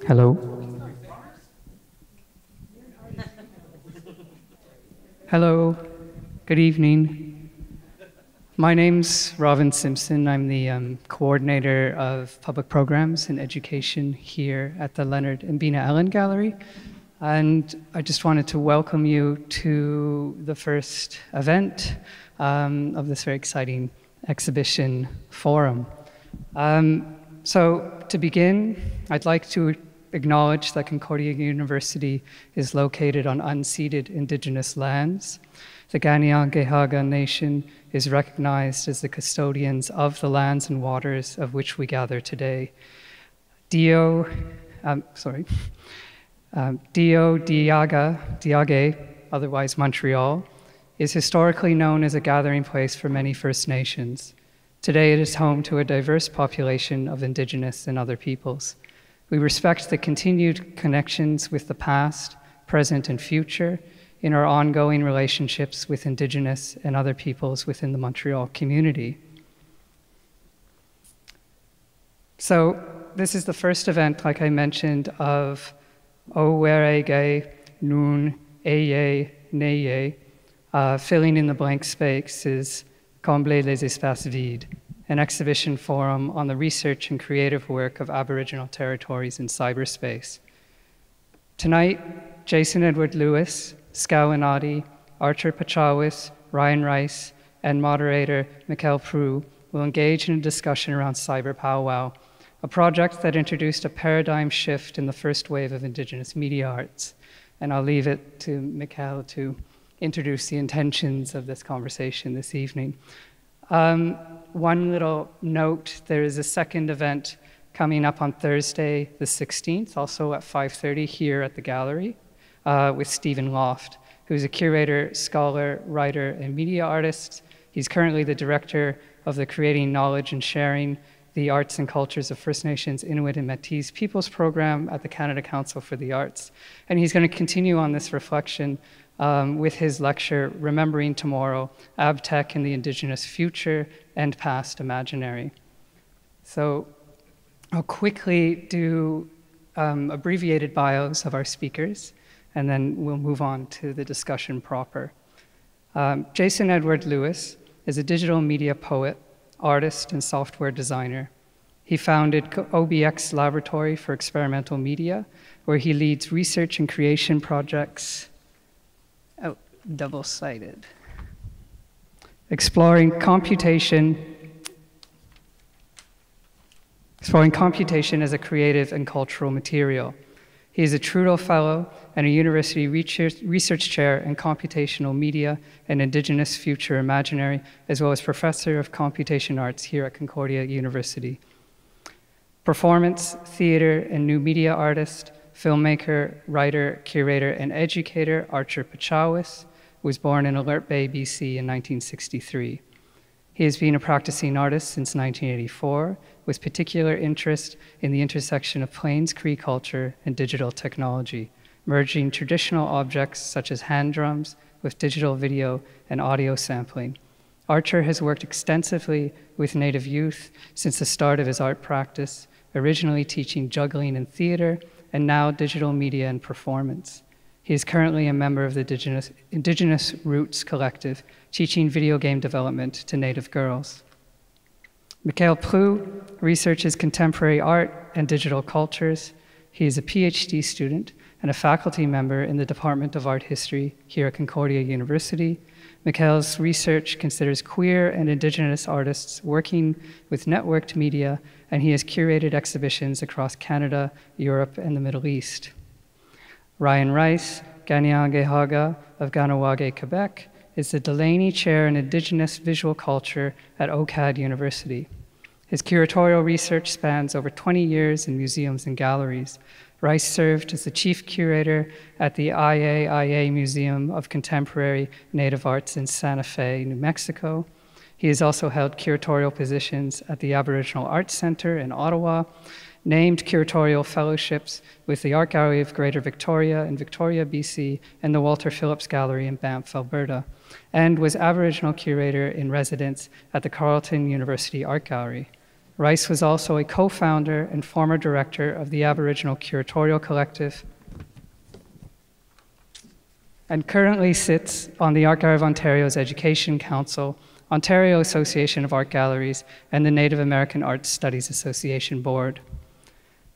Hello. Hello. Good evening. My name's Robin Simpson. I'm the coordinator of public programs and education here at the Leonard and Bina Ellen Gallery. And I just wanted to welcome you to the first event of this very exciting exhibition forum. So to begin, I'd like to acknowledge that Concordia University is located on unceded Indigenous lands. The Kanien'kehá:ka Nation is recognized as the custodians of the lands and waters of which we gather today. Dio Diage, otherwise Montreal, is historically known as a gathering place for many First Nations. Today it is home to a diverse population of Indigenous and other peoples. We respect the continued connections with the past, present, and future in our ongoing relationships with Indigenous and other peoples within the Montreal community. So this is the first event, like I mentioned, of Owerege Nun Eye Neye, filling in the blank spaces, Combler les espaces vides, an exhibition forum on the research and creative work of Aboriginal territories in cyberspace. Tonight, Jason Edward Lewis, Skawennati, Archer Pechawis, Ryan Rice, and moderator Mikhel Proulx will engage in a discussion around CyberPowWow, a project that introduced a paradigm shift in the first wave of Indigenous media arts. And I'll leave it to Mikhel to introduce the intentions of this conversation this evening. One little note, there is a second event coming up on Thursday the 16th, also at 5:30 here at the gallery, with Stephen Loft, who's a curator, scholar, writer, and media artist. He's currently the director of the Creating Knowledge and Sharing the Arts and Cultures of First Nations, Inuit, and Métis Peoples program at the Canada Council for the Arts. And he's going to continue on this reflection with his lecture, Remembering Tomorrow, AbTeC and the Indigenous Future and Past Imaginary. So I'll quickly do abbreviated bios of our speakers, and then we'll move on to the discussion proper. Jason Edward Lewis is a digital media poet, artist, and software designer. He founded OBX Laboratory for Experimental Media, where he leads research and creation projects, double-sided, exploring computation as a creative and cultural material. He is a Trudeau Fellow and a University Research Chair in Computational Media and Indigenous Future Imaginary, as well as Professor of Computation Arts here at Concordia University. Performance, theater, and new media artist, filmmaker, writer, curator, and educator Archer Pechawis was born in Alert Bay, BC in 1963. He has been a practicing artist since 1984, with particular interest in the intersection of Plains Cree culture and digital technology, merging traditional objects such as hand drums with digital video and audio sampling. Archer has worked extensively with Native youth since the start of his art practice, originally teaching juggling and theater, and now digital media and performance. He is currently a member of the Indigenous Roots Collective, teaching video game development to Native girls. Mikhel Proulx researches contemporary art and digital cultures. He is a PhD student and a faculty member in the Department of Art History here at Concordia University. Mikhel's research considers queer and Indigenous artists working with networked media, and he has curated exhibitions across Canada, Europe, and the Middle East. Ryan Rice, Kanien'kehá:ka of Kahnawake, Quebec, is the Delaney Chair in Indigenous Visual Culture at OCAD University. His curatorial research spans over 20 years in museums and galleries. Rice served as the chief curator at the IAIA Museum of Contemporary Native Arts in Santa Fe, New Mexico. He has also held curatorial positions at the Aboriginal Arts Center in Ottawa, named curatorial fellowships with the Art Gallery of Greater Victoria in Victoria, BC, and the Walter Phillips Gallery in Banff, Alberta, and was Aboriginal curator in residence at the Carleton University Art Gallery. Rice was also a co-founder and former director of the Aboriginal Curatorial Collective and currently sits on the Art Gallery of Ontario's Education Council, Ontario Association of Art Galleries, and the Native American Arts Studies Association Board.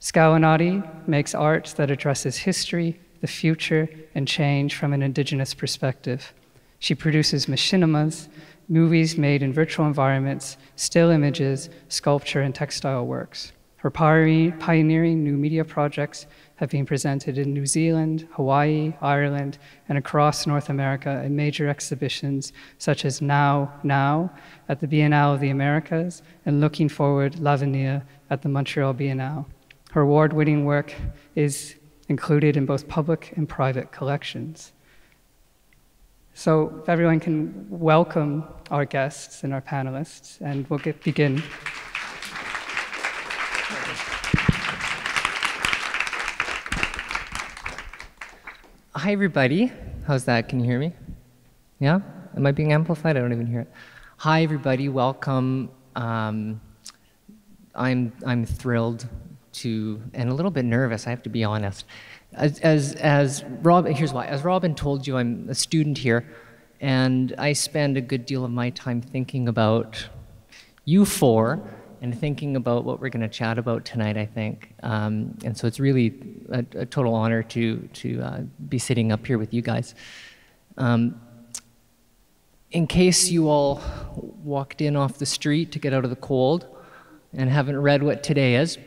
Skawennati makes art that addresses history, the future, and change from an Indigenous perspective. She produces machinimas, movies made in virtual environments, still images, sculpture, and textile works. Her pioneering new media projects have been presented in New Zealand, Hawaii, Ireland, and across North America in major exhibitions such as Now at the Biennale of the Americas and Looking Forward, L'Avenir at the Montreal Biennale. Her award-winning work is included in both public and private collections. So if everyone can welcome our guests and our panelists, and we'll begin. Hi, everybody. How's that? Can you hear me? Yeah? Am I being amplified? I don't even hear it. Hi, everybody. Welcome. I'm thrilled to, and a little bit nervous, I have to be honest. As Robin, here's why. As Robin told you, I'm a student here, and I spend a good deal of my time thinking about you four and thinking about what we're going to chat about tonight, I think. And so it's really a total honor to be sitting up here with you guys. In case you all walked in off the street to get out of the cold and haven't read what today is,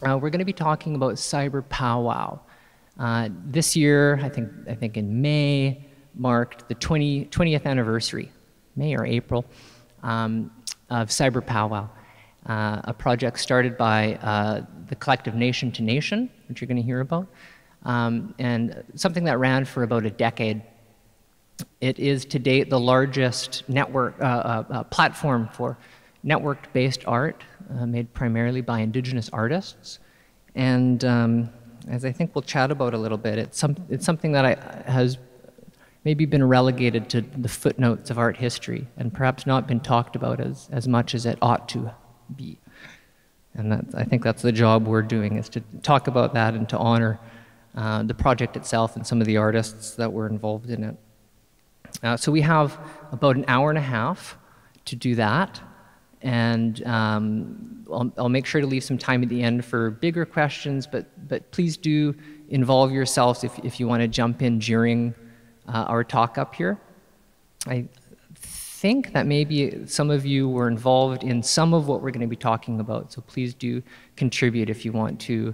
we're going to be talking about CyberPowWow. This year, I think in May, marked the 20th anniversary, May or April, of CyberPowWow, a project started by the collective Nation to Nation, which you're going to hear about, and something that ran for about a decade. It is to date the largest network platform for network-based art made primarily by Indigenous artists, and as I think we'll chat about a little bit, it's something that has maybe been relegated to the footnotes of art history and perhaps not been talked about as much as it ought to be. And I think that's the job we're doing, is to talk about that and to honor the project itself and some of the artists that were involved in it. So we have about an hour and a half to do that. And I'll make sure to leave some time at the end for bigger questions, but please do involve yourselves if you want to jump in during our talk up here. I think that maybe some of you were involved in some of what we're going to be talking about, so please do contribute if you want to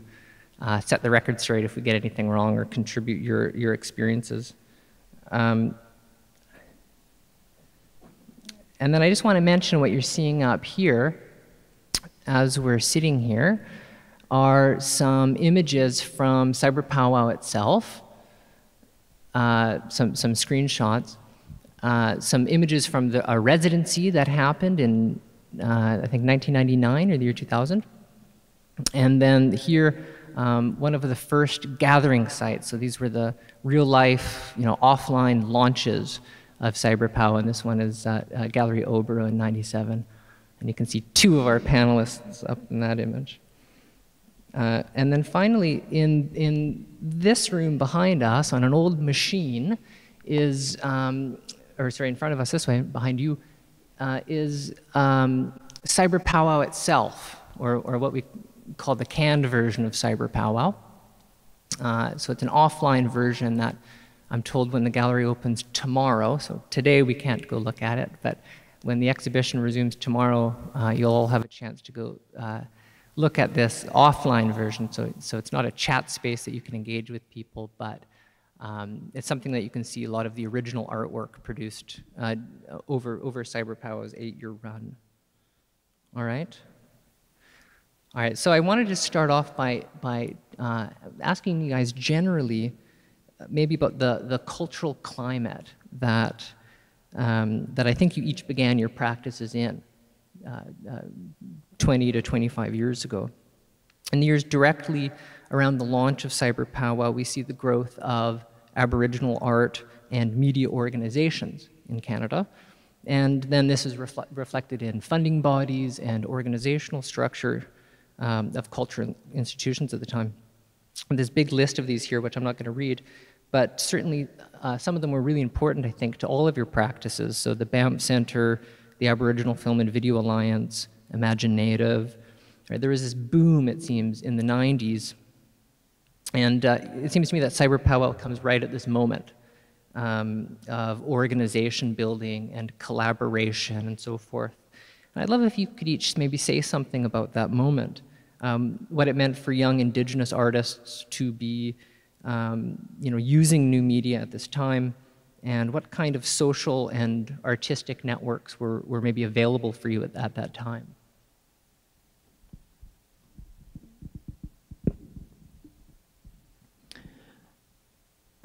set the record straight if we get anything wrong, or contribute your experiences. And then I just want to mention what you're seeing up here as we're sitting here are some images from CyberPowWow itself, some screenshots, some images from a residency that happened in, I think, 1999 or the year 2000. And then here, one of the first gathering sites. So these were the real-life, offline launches of CyberPowWow, and this one is Gallery Obero in '97. And you can see two of our panelists up in that image. And then finally, in this room behind us, on an old machine, is, or sorry, in front of us this way, behind you, is CyberPowWow itself, or what we call the canned version of CyberPowWow. So it's an offline version that I'm told when the gallery opens tomorrow, so today we can't go look at it, but when the exhibition resumes tomorrow, you'll all have a chance to go look at this offline version. So it's not a chat space that you can engage with people, but it's something that you can see a lot of the original artwork produced over CyberPowWow's 8-year run. All right? All right, so I wanted to start off by asking you guys generally maybe about the cultural climate that I think you each began your practices in 20 to 25 years ago. In the years directly around the launch of CyberPowWow, we see the growth of Aboriginal art and media organizations in Canada. And then this is reflected in funding bodies and organizational structure of cultural institutions at the time. And there's a big list of these here, which I'm not going to read, but certainly some of them were really important, I think, to all of your practices. So the Banff Centre, the Aboriginal Film and Video Alliance, Imagine Native. Right? There was this boom, it seems, in the 90s. And it seems to me that CyberPowWow comes right at this moment of organization building and collaboration and so forth. And I'd love if you could each maybe say something about that moment, what it meant for young Indigenous artists to be using new media at this time, and what kind of social and artistic networks were maybe available for you at that time.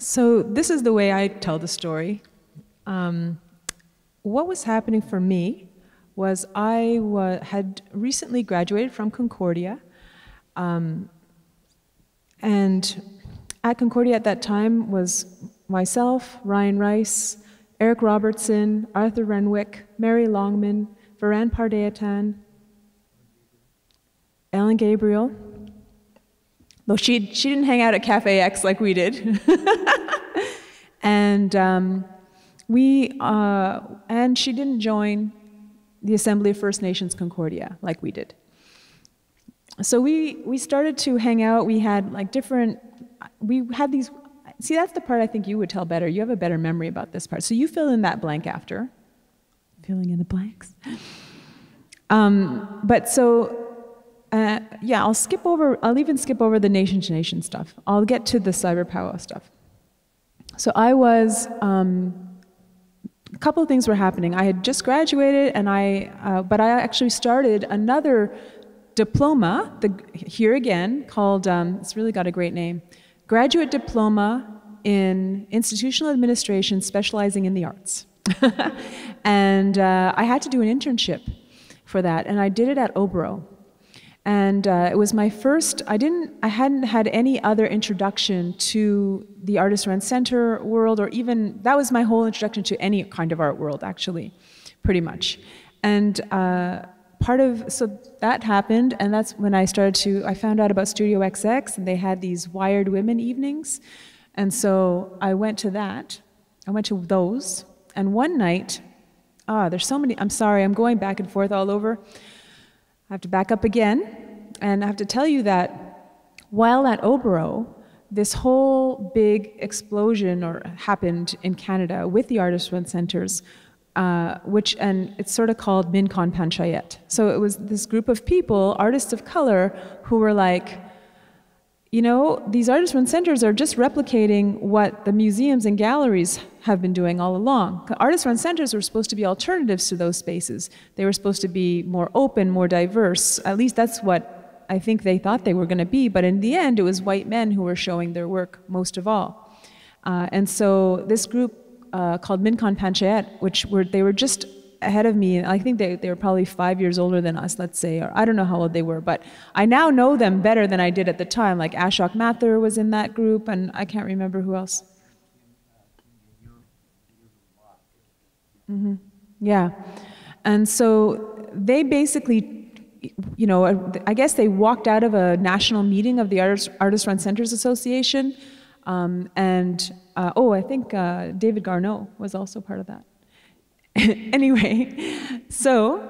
So this is the way I tell the story. What was happening for me was I had recently graduated from Concordia, and at Concordia at that time was myself, Ryan Rice, Eric Robertson, Arthur Renwick, Mary Longman, Varan Pardeatan, Ellen Gabriel. Though she didn't hang out at Cafe X like we did. And she didn't join the Assembly of First Nations Concordia like we did. So we started to hang out. We had these, see, that's the part I think you would tell better. You have a better memory about this part. So you fill in that blank after. Filling in the blanks. Yeah, I'll even skip over the nation to nation stuff. I'll get to the CyberPowWow stuff. So I was, a couple of things were happening. I had just graduated, and but I actually started another diploma, here again, called, it's really got a great name, Graduate Diploma in Institutional Administration specializing in the arts. And I had to do an internship for that, and I did it at Obro. And it was my first, I hadn't had any other introduction to the Artist Rent Center world, or even, that was my whole introduction to any kind of art world, actually, pretty much. And so that happened, and that's when I found out about Studio XX, and they had these Wired Women evenings. And so I went to those, and one night, there's so many, I'm sorry, I'm going back and forth all over. I have to back up again, and I have to tell you that while at Obro, this whole big explosion happened in Canada with the Artist Rent Centers, and it's sort of called Minkan Panchayat. So it was this group of people, artists of color, who were like, these Artist Rent Centers are just replicating what the museums and galleries have been doing all along. Artist Rent Centers were supposed to be alternatives to those spaces. They were supposed to be more open, more diverse. At least that's what I think they thought they were going to be. But in the end, it was white men who were showing their work most of all. And so this group called Minkan Panchayat, they were just ahead of me, and I think they were probably 5 years older than us, let's say, or I don't know how old they were, but I now know them better than I did at the time. Like Ashok Mathur was in that group, and I can't remember who else. Mm-hmm. Yeah. And so they basically, I guess they walked out of a national meeting of the Artist Rent Centers Association, I think David Garneau was also part of that. Anyway, so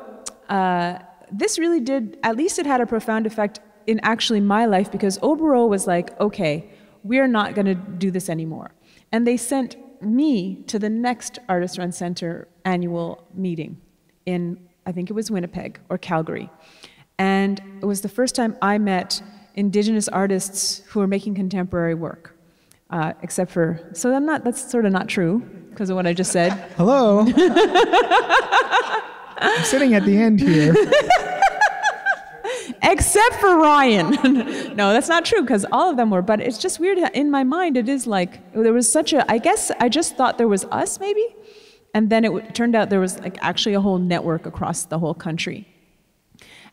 this really did, at least it had a profound effect in actually my life, because Obro was like, okay, we're not going to do this anymore. And they sent me to the next Artist Rent Center annual meeting in, I think it was Winnipeg or Calgary. And it was the first time I met Indigenous artists who were making contemporary work. Except for, that's sort of not true because of what I just said. Hello. I'm sitting at the end here. Except for Ryan. No, that's not true because all of them were, but it's just weird. In my mind, it is like, there was I guess I just thought there was us maybe. And then it turned out there was like actually a whole network across the whole country.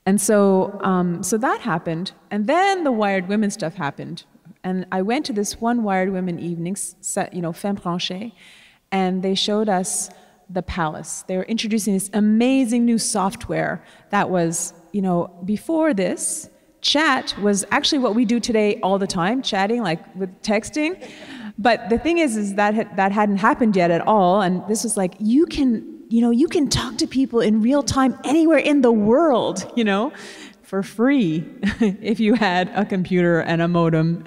And so that happened. And then the Wired Women stuff happened. And I went to this one Wired Women evening, Femme Branchée, and they showed us the Palace. They were introducing this amazing new software that was, before this, chat was actually what we do today all the time, chatting, like with texting. But the thing is that that hadn't happened yet at all. And this was like, you can talk to people in real time anywhere in the world, for free if you had a computer and a modem.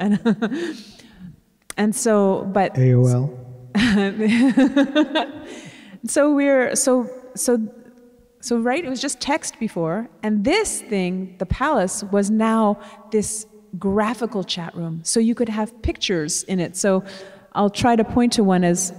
And so, but AOL. So right, it was just text before, and this thing, the Palace, was now this graphical chat room. So you could have pictures in it. So I'll try to point to one as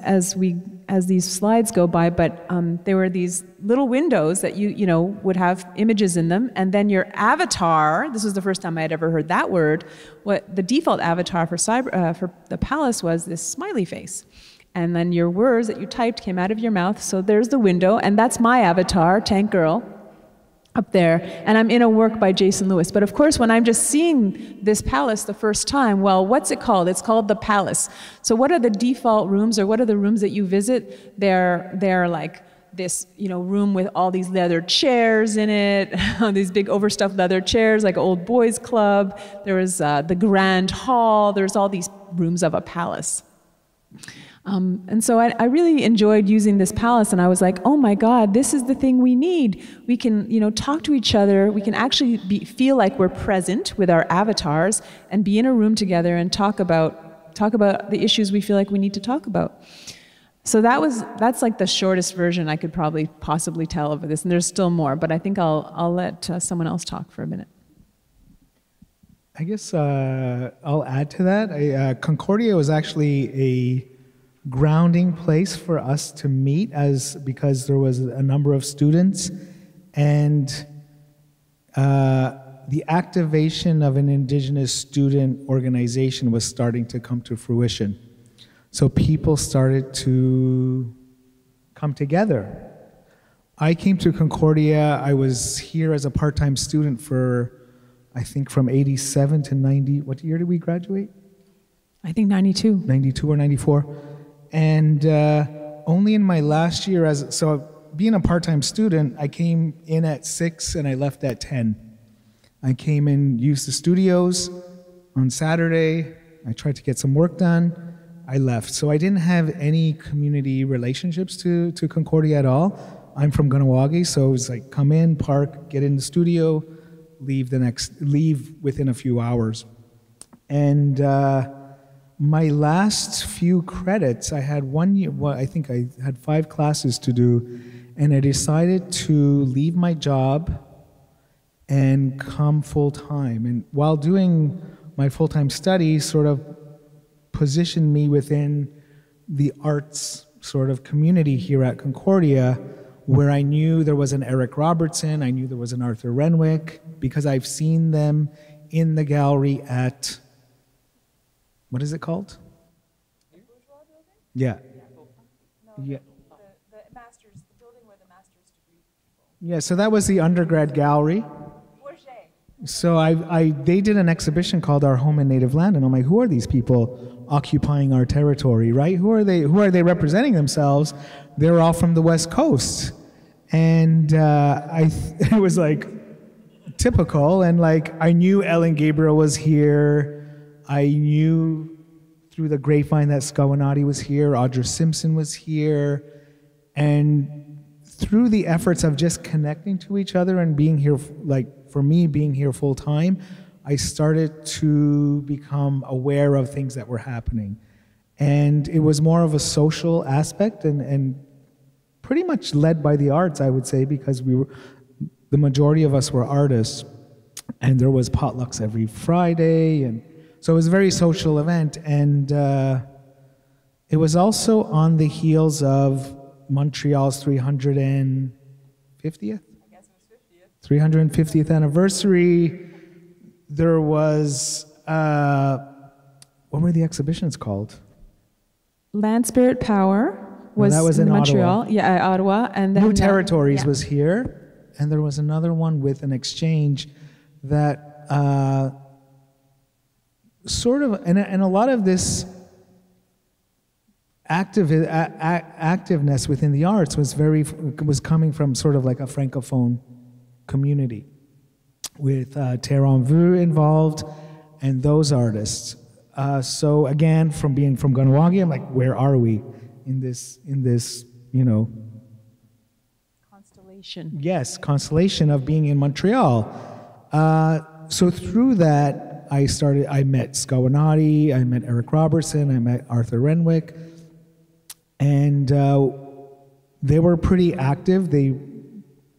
these slides go by, but there were these little windows that you would have images in them, and then your avatar, this was the first time I had ever heard that word, what the default avatar for the Palace was this smiley face. And then your words that you typed came out of your mouth. So there's the window, and that's my avatar, Tank Girl, up there. And I'm in a work by Jason Lewis. But of course, when I'm just seeing this Palace the first time, well, what's it called? It's called the Palace. So what are the default rooms, or what are the rooms that you visit? They're like this, room with all these leather chairs in it, these big overstuffed leather chairs, like old boys club. There was the grand hall. There's all these rooms of a palace. And so I really enjoyed using this Palace, and I was like, oh my God, this is the thing we need. We can, talk to each other. We can actually feel like we're present with our avatars and be in a room together and talk about the issues we feel like we need to talk about. So that's like the shortest version I could probably possibly tell of this, and there's still more, but I think I'll let someone else talk for a minute. I guess I'll add to that. Concordia was actually a grounding place for us to meet, because there was a number of students, and the activation of an Indigenous student organization was starting to come to fruition. So people started to come together. I came to Concordia. I was here as a part-time student for, I think, from 87 to 90. What year did we graduate? I think 92. 92 or 94. And only in my last year, so being a part-time student, I came in at 6 and I left at 10. I came in, used the studios on Saturday. I tried to get some work done. I left. So I didn't have any community relationships to Concordia at all. I'm from Kahnawake, so it was like come in, park, get in the studio, leave within a few hours. And my last few credits, I had 1 year, I think I had 5 classes to do, and I decided to leave my job and come full-time. And while doing my full-time studies, sort of positioned me within the arts sort of community here at Concordia, where I knew there was an Eric Robertson, I knew there was an Arthur Renwick, because I've seen them in the gallery at, what is it called? Yeah. Yeah. The master's, the building where the master's degree people. Yeah, so that was the undergrad gallery. So they did an exhibition called Our Home and Native Land, and I'm like, who are these people occupying our territory, right? Who are they representing themselves? They're all from the West Coast. And it was like typical, and like I knew Ellen Gabriel was here. I knew through the grapevine that Skawennati was here, Audra Simpson was here, and through the efforts of just connecting to each other and being here, like for me being here full time, I started to become aware of things that were happening. And it was more of a social aspect and pretty much led by the arts, I would say, because the majority of us were artists, and there was potlucks every Friday, and so it was a very social event. And it was also on the heels of Montreal's 350th? 350th anniversary. There was, what were the exhibitions called? Land Spirit Power was, that was in Montreal. Ottawa. Yeah, Ottawa. And then New Territories was here, and there was another one with an exchange that sort of, and a lot of this activeness within the arts was coming from sort of like a francophone community, with Terre en Vue involved and those artists. So again, from being from Kahnawake, I'm like, where are we in this, you know, Constellation. yes, constellation of being in Montreal. So through that, I met Skawennati, I met Eric Robertson, I met Arthur Renwick, and they were pretty active.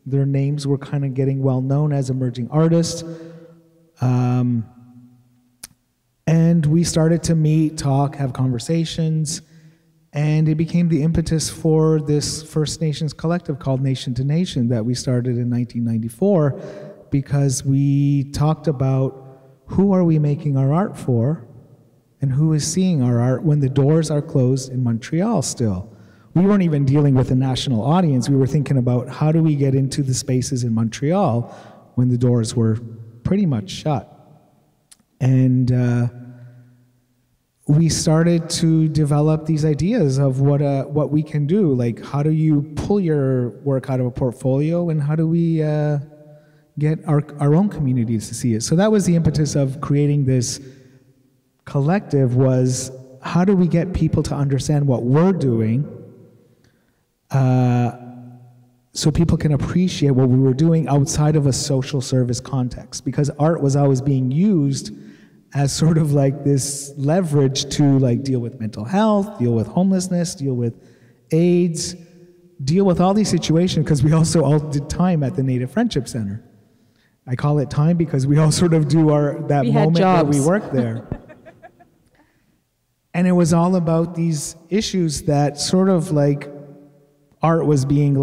Their names were kind of getting well known as emerging artists. And we started to meet, talk, have conversations, and it became the impetus for this First Nations collective called Nation to Nation that we started in 1994, because we talked about who are we making our art for, and who is seeing our art when the doors are closed in Montreal still. We weren't even dealing with a national audience. We were thinking about how do we get into the spaces in Montreal when the doors were pretty much shut. And we started to develop these ideas of what we can do. Like, how do you pull your work out of a portfolio, and how do we get our own communities to see it? So that was the impetus of creating this collective, was how do we get people to understand what we're doing, so people can appreciate what we were doing outside of a social service context, because art was always being used as sort of like this leverage to like deal with mental health, deal with homelessness, deal with AIDS, deal with all these situations, because we also all did time at the Native Friendship Center. I call it time because we all sort of do that moment where we work there. And it was all about these issues that sort of like art was being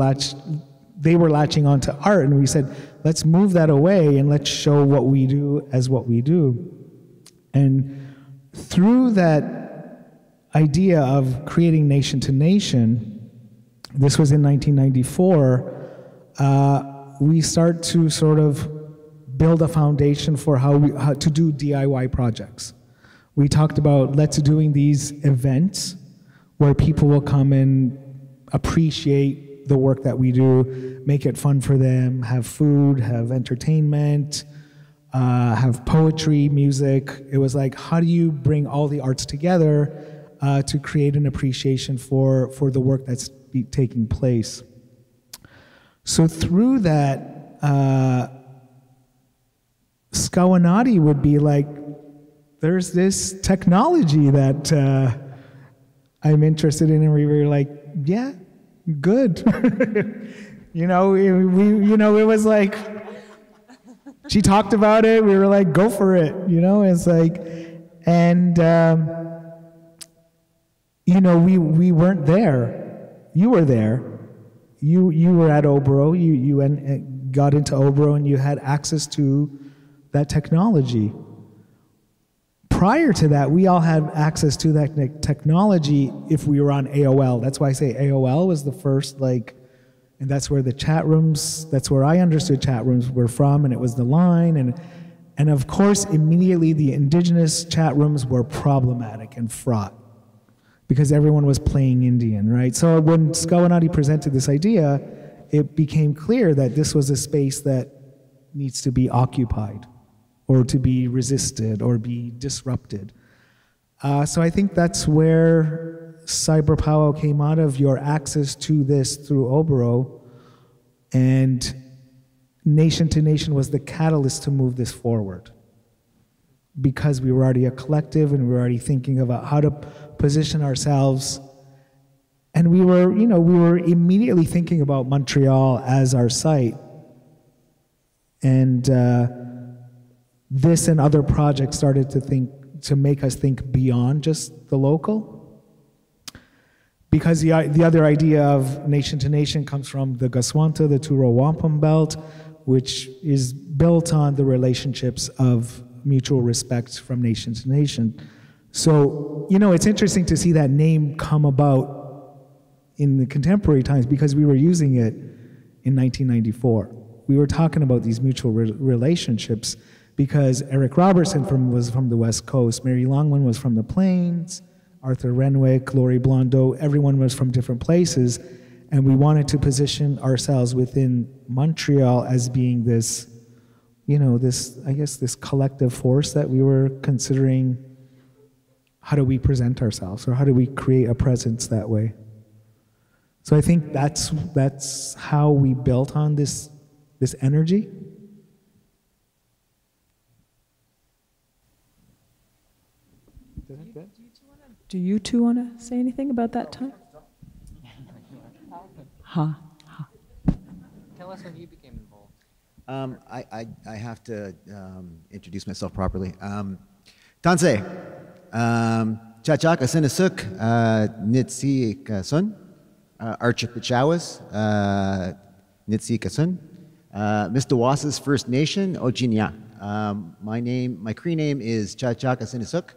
they were latching onto art, and we said, let's move that away and let's show what we do as what we do. And through that idea of creating Nation to Nation, this was in 1994, we start to sort of build a foundation for how to do DIY projects. We talked about doing these events where people will come and appreciate the work that we do, make it fun for them, have food, have entertainment, have poetry, music. It was like, how do you bring all the arts together to create an appreciation for the work that's taking place? So through that, Skawennati would be like, there's this technology that I'm interested in, and we were like, yeah, good. It was like, she talked about it, we were like, go for it, it's like, and, we weren't there. You were there. You were at Obro, you got into Obro, and you had access to that technology. Prior to that, we all had access to that technology if we were on AOL. That's why I say AOL was the first, and that's where the chat rooms, that's where I understood chat rooms were from, and it was the line, and of course, immediately the Indigenous chat rooms were problematic and fraught because everyone was playing Indian, right? So when Skawennati presented this idea, it became clear that this was a space that needs to be occupied, or to be resisted, or be disrupted. So I think that's where CyberPowWow came out of, your access to this through Obro, and Nation to Nation was the catalyst to move this forward. Because we were already a collective, and we were already thinking about how to position ourselves, and we were immediately thinking about Montreal as our site, and this and other projects started to make us think beyond just the local. Because the other idea of Nation to Nation comes from the Gaswanta, the Turo Wampum Belt, which is built on the relationships of mutual respect from nation to nation. So, it's interesting to see that name come about in the contemporary times, because we were using it in 1994. We were talking about these mutual relationships, because Eric Robertson was from the West Coast, Mary Longman was from the Plains, Arthur Renwick, Laurie Blondeau, everyone was from different places, and we wanted to position ourselves within Montreal as being this, you know, this, I guess, this collective force that we were considering, how do we present ourselves, or how do we create a presence that way? So I think that's how we built on this energy. Do you two want to say anything about that time? Tell us when you became involved. I have to introduce myself properly. Tanse, Chachak Asinasuk, Nitsi Kasun, Archip Pechawis, Nitsi Kasun, Mr. Was's First Nation, Ojinya. My Cree name is Chachak Asinasuk,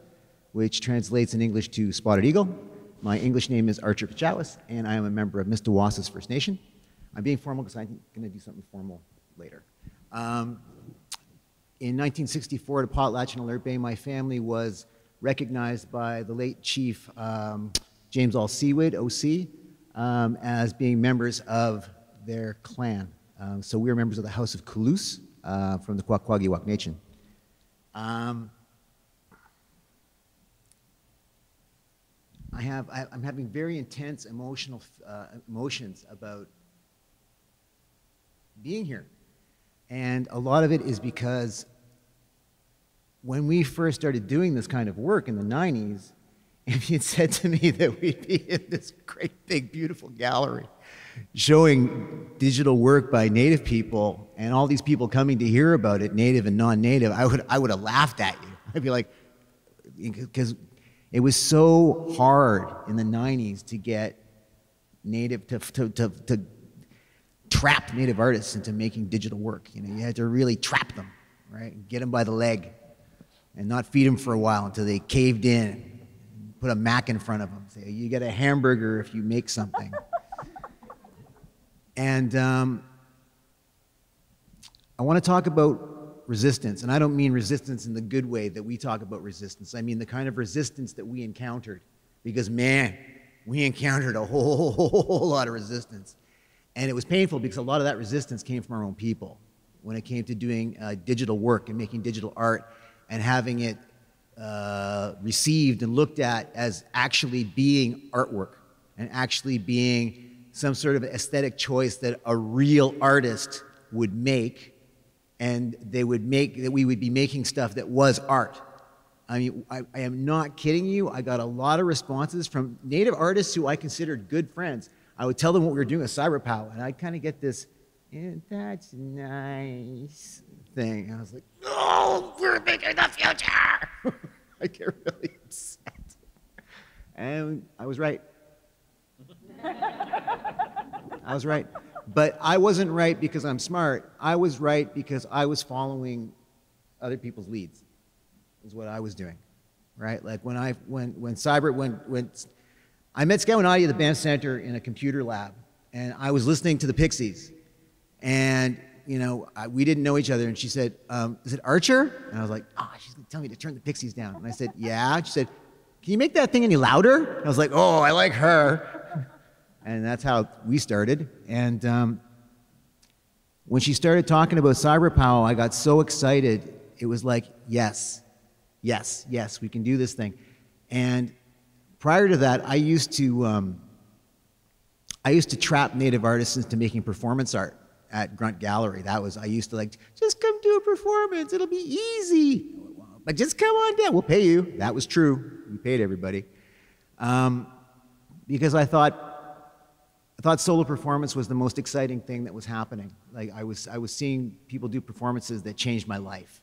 which translates in English to Spotted Eagle. My English name is Archer Pechawis, and I am a member of Mr. Was's First Nation. I'm being formal because I'm going to do something formal later. In 1964 at Potlatch and Alert Bay, my family was recognized by the late Chief James All Seawood, OC, as being members of their clan. So we are members of the House of Kulus from the Kwakwagi Nation. I'm having very intense emotions about being here. And a lot of it is because when we first started doing this kind of work in the 90s, if you'd said to me that we'd be in this great big beautiful gallery showing digital work by Native people and all these people coming to hear about it, Native and non-Native, I would have laughed at you. I'd be like, because it was so hard in the 90s to get Native, to trap Native artists into making digital work. You know, you had to really trap them, right? Get them by the leg and not feed them for a while until they caved in. Put a Mac in front of them. Say, you get a hamburger if you make something. And I want to talk about resistance, and I don't mean resistance in the good way that we talk about resistance. I mean the kind of resistance that we encountered, because man, we encountered a whole lot of resistance. And it was painful because a lot of that resistance came from our own people when it came to doing digital work and making digital art and having it received and looked at as actually being artwork and actually being some sort of aesthetic choice that a real artist would make, and they would make, that we would be making stuff that was art. I mean, I am not kidding you. I got a lot of responses from Native artists who I considered good friends. I would tell them what we were doing with CyberPowWow, and I'd kind of get this, that's nice thing. I was like, no, we're making the future. I get really upset. And I was right. I was right. But I wasn't right because I'm smart. I was right because I was following other people's leads, is what I was doing, right? Like when I met Skawennati at the BAM Center in a computer lab, and I was listening to the Pixies, and you know, we didn't know each other, and she said, is it Archer? And I was like, oh, she's gonna tell me to turn the Pixies down. And I said, yeah. She said, can you make that thing any louder? And I was like, oh, I like her. And that's how we started. And when she started talking about CyberPowWow, I got so excited. It was like, yes, yes, yes, we can do this thing. And prior to that, I used to trap Native artists into making performance art at Grunt Gallery. I used to like, just come do a performance, it'll be easy. But just come on down, we'll pay you. That was true, we paid everybody. Because I thought solo performance was the most exciting thing that was happening. Like I was seeing people do performances that changed my life,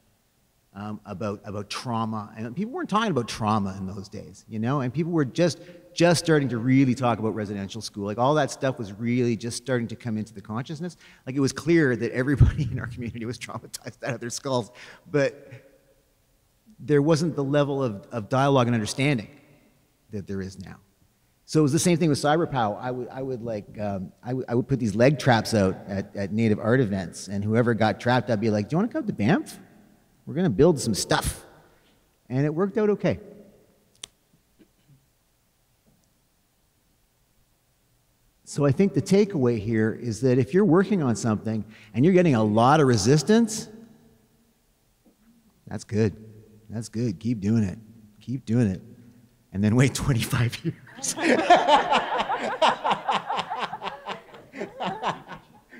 about trauma, and people weren't talking about trauma in those days, you know. And people were just starting to really talk about residential school. Like all that stuff was really just starting to come into the consciousness. Like it was clear that everybody in our community was traumatized out of their skulls, but there wasn't the level of dialogue and understanding that there is now. So it was the same thing with CyberPowWow. I would put these leg traps out at Native art events, and whoever got trapped, I'd be like, do you want to come to Banff? We're going to build some stuff. And it worked out okay. So I think the takeaway here is that if you're working on something and you're getting a lot of resistance, that's good. That's good. Keep doing it. Keep doing it. And then wait 25 years.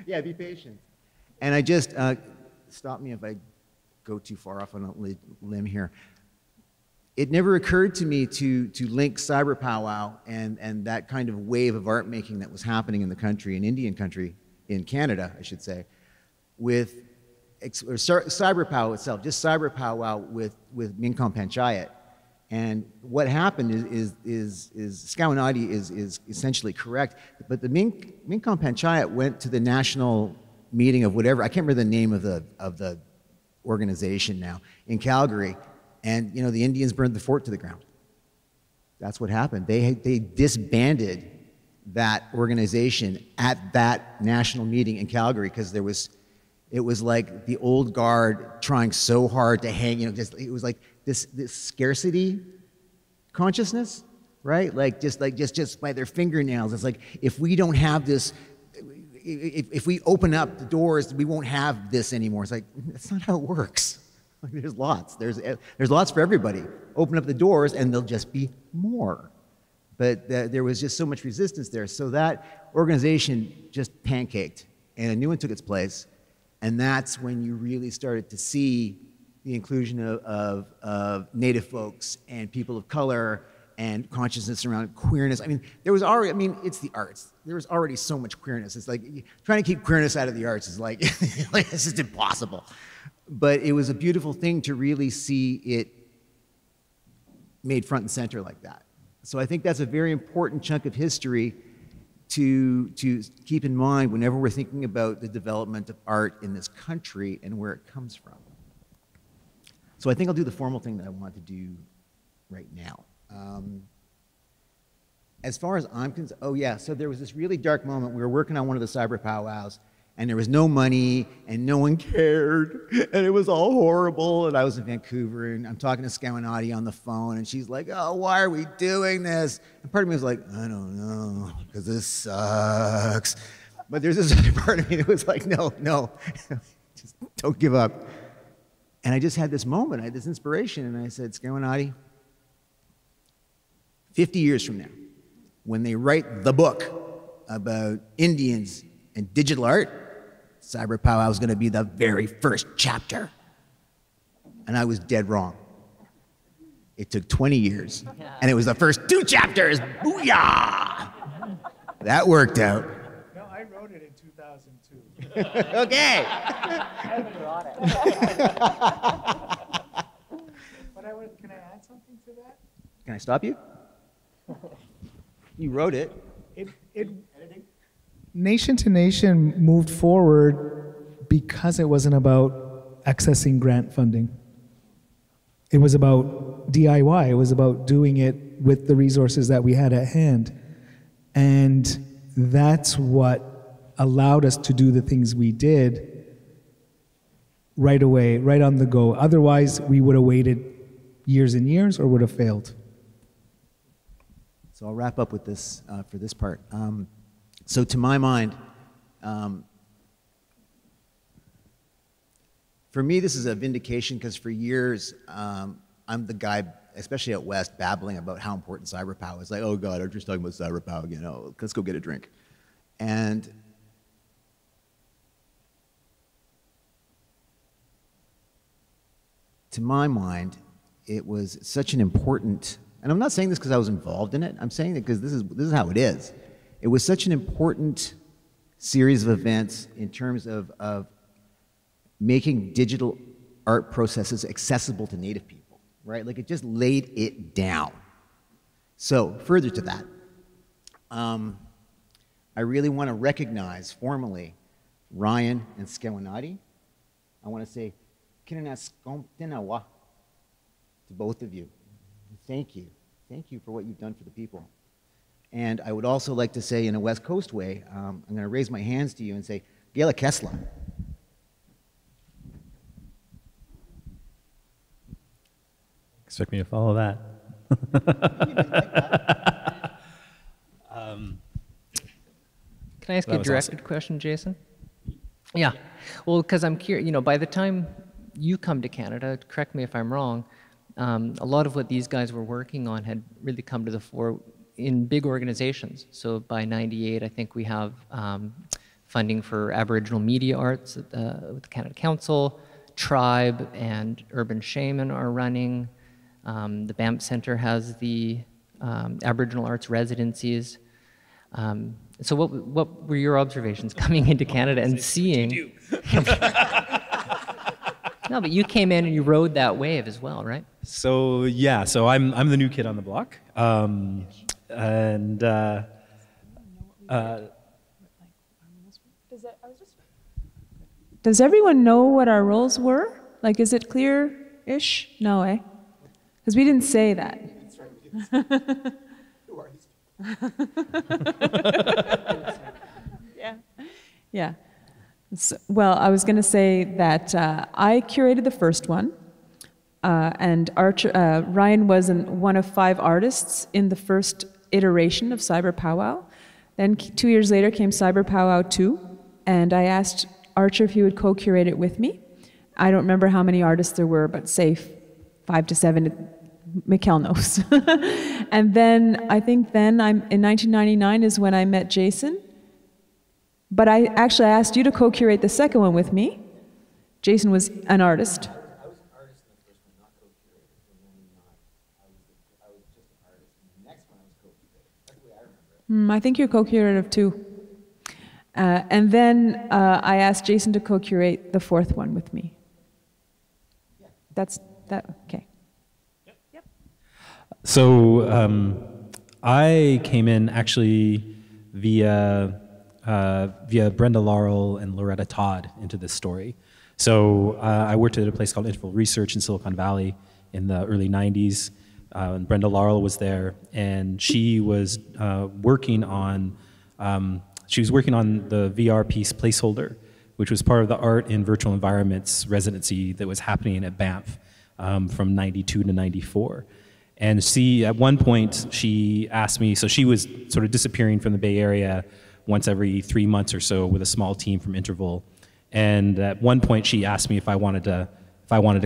Yeah, be patient. And I just, stop me if I go too far off on a limb here. It never occurred to me to link CyberPowWow and that kind of wave of art making that was happening in the country, in Indian country, in Canada, I should say, with CyberPowWow itself, just CyberPowWow with Mikhel Panchayat. And what happened is Skawennati is essentially correct, but the Mikhel Panchayat went to the national meeting of whatever, I can't remember the name of the organization now, in Calgary, and you know, the Indians burned the fort to the ground. That's what happened. They disbanded that organization at that national meeting in Calgary because it was like the old guard trying so hard to hang, you know, it was like this scarcity consciousness, right? Just by their fingernails. It's like, if we don't have this, if we open up the doors, we won't have this anymore. It's like, that's not how it works. Like, there's lots. There's lots for everybody. Open up the doors and there'll just be more. But there was just so much resistance there. So that organization just pancaked and a new one took its place. And that's when you really started to see the inclusion of Native folks and people of color and consciousness around queerness. I mean, there was already, I mean, it's the arts. There was already so much queerness. It's like, trying to keep queerness out of the arts is like, like, it's just impossible. But it was a beautiful thing to really see it made front and center like that. So I think that's a very important chunk of history to keep in mind whenever we're thinking about the development of art in this country and where it comes from. So I think I'll do the formal thing that I want to do right now. As far as I'm concerned, oh yeah, so there was this really dark moment. We were working on one of the CyberPowWows, and there was no money, and no one cared, and it was all horrible, and I was in Vancouver, and I'm talking to Skawennati on the phone, and she's like, oh, why are we doing this? And part of me was like, I don't know, because this sucks. But there's this other part of me that was like, no, just don't give up. And I just had this moment, I had this inspiration, and I said, Skawennati, 50 years from now, when they write the book about Indians and digital art, CyberPowWow is going to be the very first chapter. And I was dead wrong. It took 20 years, and it was the first 2 chapters. Booyah! That worked out. No, I wrote it in 2002. Okay. I brought it. But can I add something to that? Can I stop you? You wrote it. Nation to Nation moved forward because it wasn't about accessing grant funding. It was about DIY. It was about doing it with the resources that we had at hand. And that's what allowed us to do the things we did right away, right on the go. Otherwise, we would have waited years and years or would have failed. So I'll wrap up with this for this part. So to my mind, for me, this is a vindication because for years, I'm the guy, especially at West, babbling about how important CyberPowWow is. Like, oh God, I'm just talking about CyberPowWow again. Oh, let's go get a drink. And to my mind, it was such an important, and I'm not saying this because I was involved in it. I'm saying it because this is how it is. It was such an important series of events in terms of making digital art processes accessible to Native people, right? Like, it just laid it down. So further to that, I really want to recognize formally Ryan and Skawennati. I want to say, to both of you. Thank you. Thank you for what you've done for the people. And I would also like to say, in a West Coast way, I'm going to raise my hands to you and say, Gela Kesla. Expect me to follow that. Can I ask you a directed question, Jason? Yeah. Well, because I'm curious, you know, by the time you come to Canada, correct me if I'm wrong, a lot of what these guys were working on had really come to the fore in big organizations. So by '98, I think we have funding for Aboriginal media arts with the Canada Council, Tribe and Urban Shaman are running. The Banff Centre has the Aboriginal arts residencies. So what were your observations coming into Canada and seeing? No, but you came in and you rode that wave as well, right? So yeah, so I'm the new kid on the block, Does everyone know what our roles were? Like, is it clear-ish? No, eh? Because we didn't say that. Yeah. So, well, I was going to say that I curated the first one, and Ryan was one of 5 artists in the first iteration of CyberPowWow. Then 2 years later came CyberPowWow 2, and I asked Archer if he would co-curate it with me. I don't remember how many artists there were, but say 5 to 7. Mikhel knows. And then I think in 1999 is when I met Jason. But I asked you to co-curate the second one with me. Jason was an artist. I was an artist in the first one, not co-curated. I was just an artist. In the next one, I was co-curated. That's the way I remember it. I think you're co-curative too. And then I asked Jason to co-curate the fourth one with me. Yeah. Okay. Yep. So I came in actually via Brenda Laurel and Loretta Todd into this story. So I worked at a place called Interval Research in Silicon Valley in the early 90s. And Brenda Laurel was there, and she was working on the VR piece Placeholder, which was part of the Art in Virtual Environments residency that was happening at Banff from 92 to 94. And at one point, she asked me, so she was sort of disappearing from the Bay Area once every 3 months or so with a small team from Interval. And at one point, she asked me if I wanted to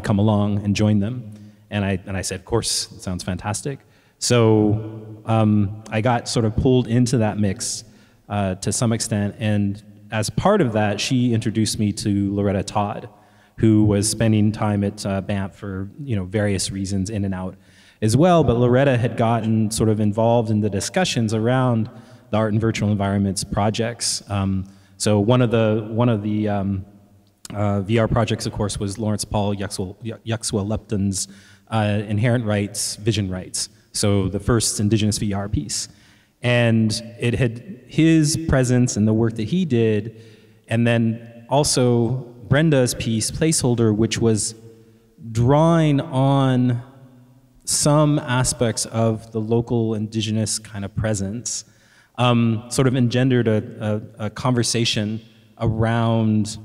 come along and join them. And I said, of course, it sounds fantastic. So I got sort of pulled into that mix to some extent, and as part of that, she introduced me to Loretta Todd, who was spending time at Banff for various reasons, in and out as well. But Loretta had gotten sort of involved in the discussions around the Art in Virtual Environments projects. So one of the VR projects, of course, was Lawrence Paul Yaxwell-Lupton's Inherent Rights, Vision Rights. So the first Indigenous VR piece. And it had his presence and the work that he did, and then also Brenda's piece, Placeholder, which was drawing on some aspects of the local Indigenous kind of presence, sort of engendered a conversation around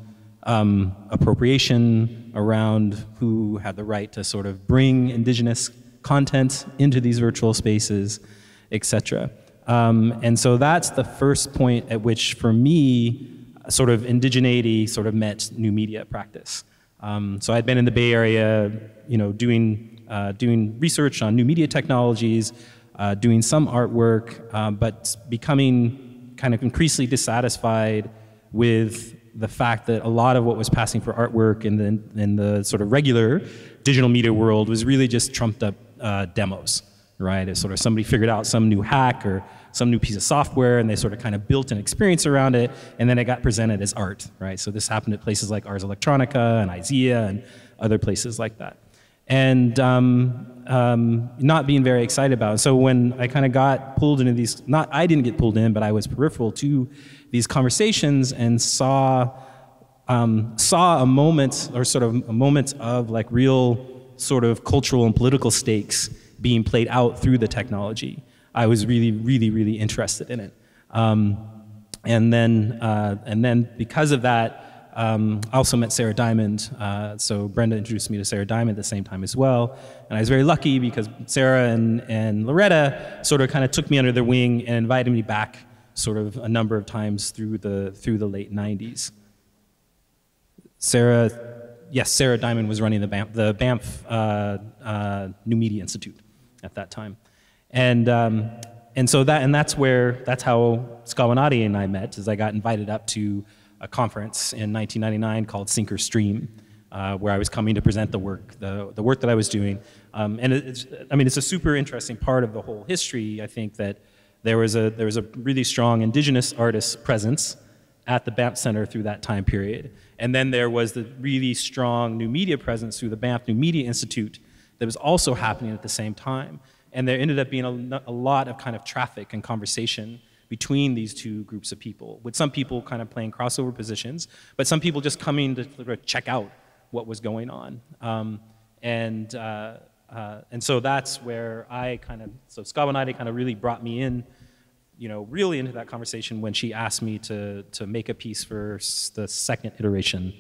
appropriation, around who had the right to sort of bring Indigenous content into these virtual spaces, etc. And so that's the first point at which, for me, sort of indigeneity sort of met new media practice. So I'd been in the Bay Area, doing research on new media technologies, doing some artwork, but becoming kind of increasingly dissatisfied with the fact that a lot of what was passing for artwork in the sort of regular digital media world was really just trumped up demos, right? It's sort of somebody figured out some new hack or some new piece of software, and they sort of kind of built an experience around it, and then it got presented as art, right? So this happened at places like Ars Electronica and IZEA and other places like that. And not being very excited about it. So when I kind of got pulled into these, I didn't get pulled in, but I was peripheral to these conversations and saw a moment, or sort of a moment of like real sort of cultural and political stakes being played out through the technology. I was really, really, really interested in it. And then because of that, I also met Sarah Diamond. So Brenda introduced me to Sarah Diamond at the same time as well. And I was very lucky because Sarah and Loretta sort of kind of took me under their wing and invited me back sort of a number of times through the late 90s. Sarah Diamond was running the Banff New Media Institute at that time, and so that's how Skawennati and I met. Is I got invited up to a conference in 1999 called Sink or Stream, where I was coming to present the work that I was doing, and it's a super interesting part of the whole history. I think that there was a really strong Indigenous artist presence at the Banff Center through that time period. And then there was the really strong new media presence through the Banff New Media Institute that was also happening at the same time. And there ended up being a lot of kind of traffic and conversation between these two groups of people, with some people kind of playing crossover positions, but some people just coming to sort of check out what was going on. And so that's where so Skawennati kind of really brought me in, really into that conversation when she asked me to make a piece for the second iteration,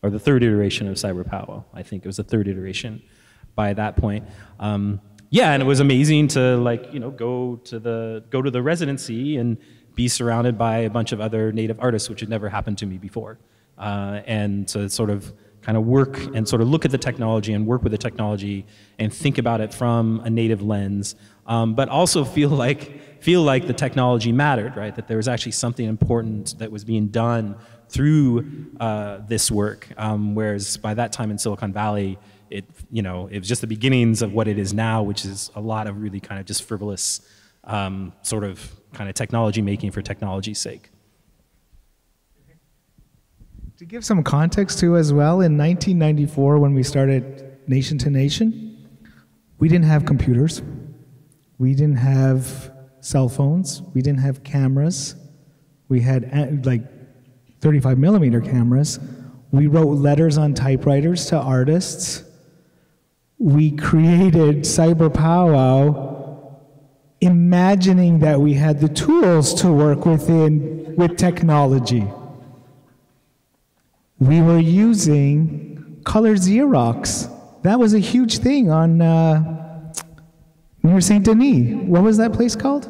or the third iteration of CyberPowWow. I think it was the third iteration by that point. Yeah, and it was amazing to go to the residency and be surrounded by a bunch of other Native artists, which had never happened to me before, and to sort of kind of work and sort of look at the technology and work with the technology and think about it from a Native lens, but also feel like the technology mattered, right? That there was actually something important that was being done through this work, whereas by that time in Silicon Valley, it was just the beginnings of what it is now, which is a lot of really kind of just frivolous sort of kind of technology making for technology's sake. To give some context too as well, in 1994 when we started Nation to Nation, we didn't have computers, we didn't have cell phones, we didn't have cameras, we had like 35 millimeter cameras, we wrote letters on typewriters to artists, we created CyberPowWow imagining that we had the tools to work with technology. We were using color Xerox. That was a huge thing on near Saint Denis. What was that place called?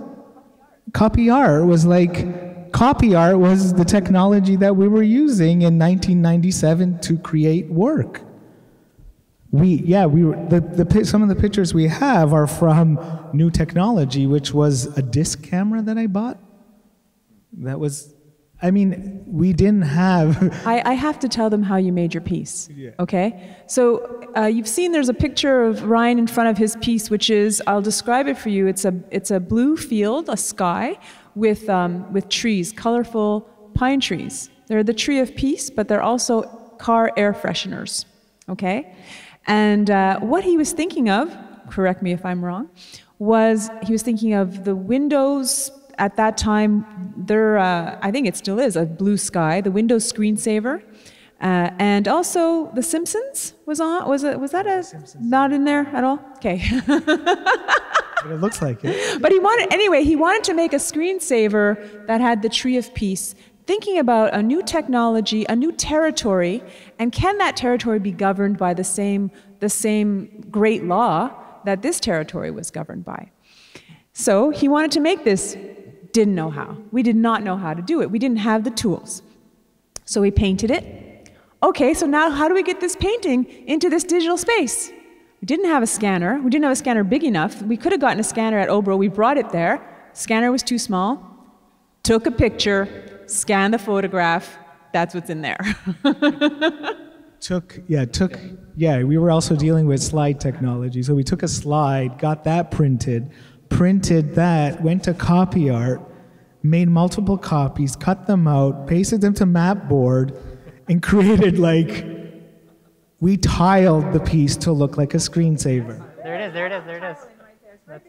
Copy art was the technology that we were using in 1997 to create work. Some of the pictures we have are from new technology, which was a disc camera that I bought. We didn't have... I have to tell them how you made your piece, okay? So you've seen there's a picture of Ryan in front of his piece, which is, I'll describe it for you, it's a blue field, a sky, with trees, colorful pine trees. They're the tree of peace, but they're also car air fresheners, okay? And what he was thinking of, correct me if I'm wrong, was he was thinking of the Windows. At that time, I think it still is, a blue sky, the Windows screensaver, and also The Simpsons was on. Was that not in there at all? Okay. But it looks like it. But he wanted to make a screensaver that had the Tree of Peace, thinking about a new technology, a new territory, and can that territory be governed by the same great law that this territory was governed by? So he wanted to make this. Didn't know how. We did not know how to do it. We didn't have the tools. So we painted it. Okay, so now how do we get this painting into this digital space? We didn't have a scanner. We didn't have a scanner big enough. We could have gotten a scanner at Obro. We brought it there. Scanner was too small. Took a picture, scanned the photograph. That's what's in there. We were also dealing with slide technology. So we took a slide, got that printed that, went to copy art, made multiple copies, cut them out, pasted them to Mapboard, and created we tiled the piece to look like a screensaver. There it is. That's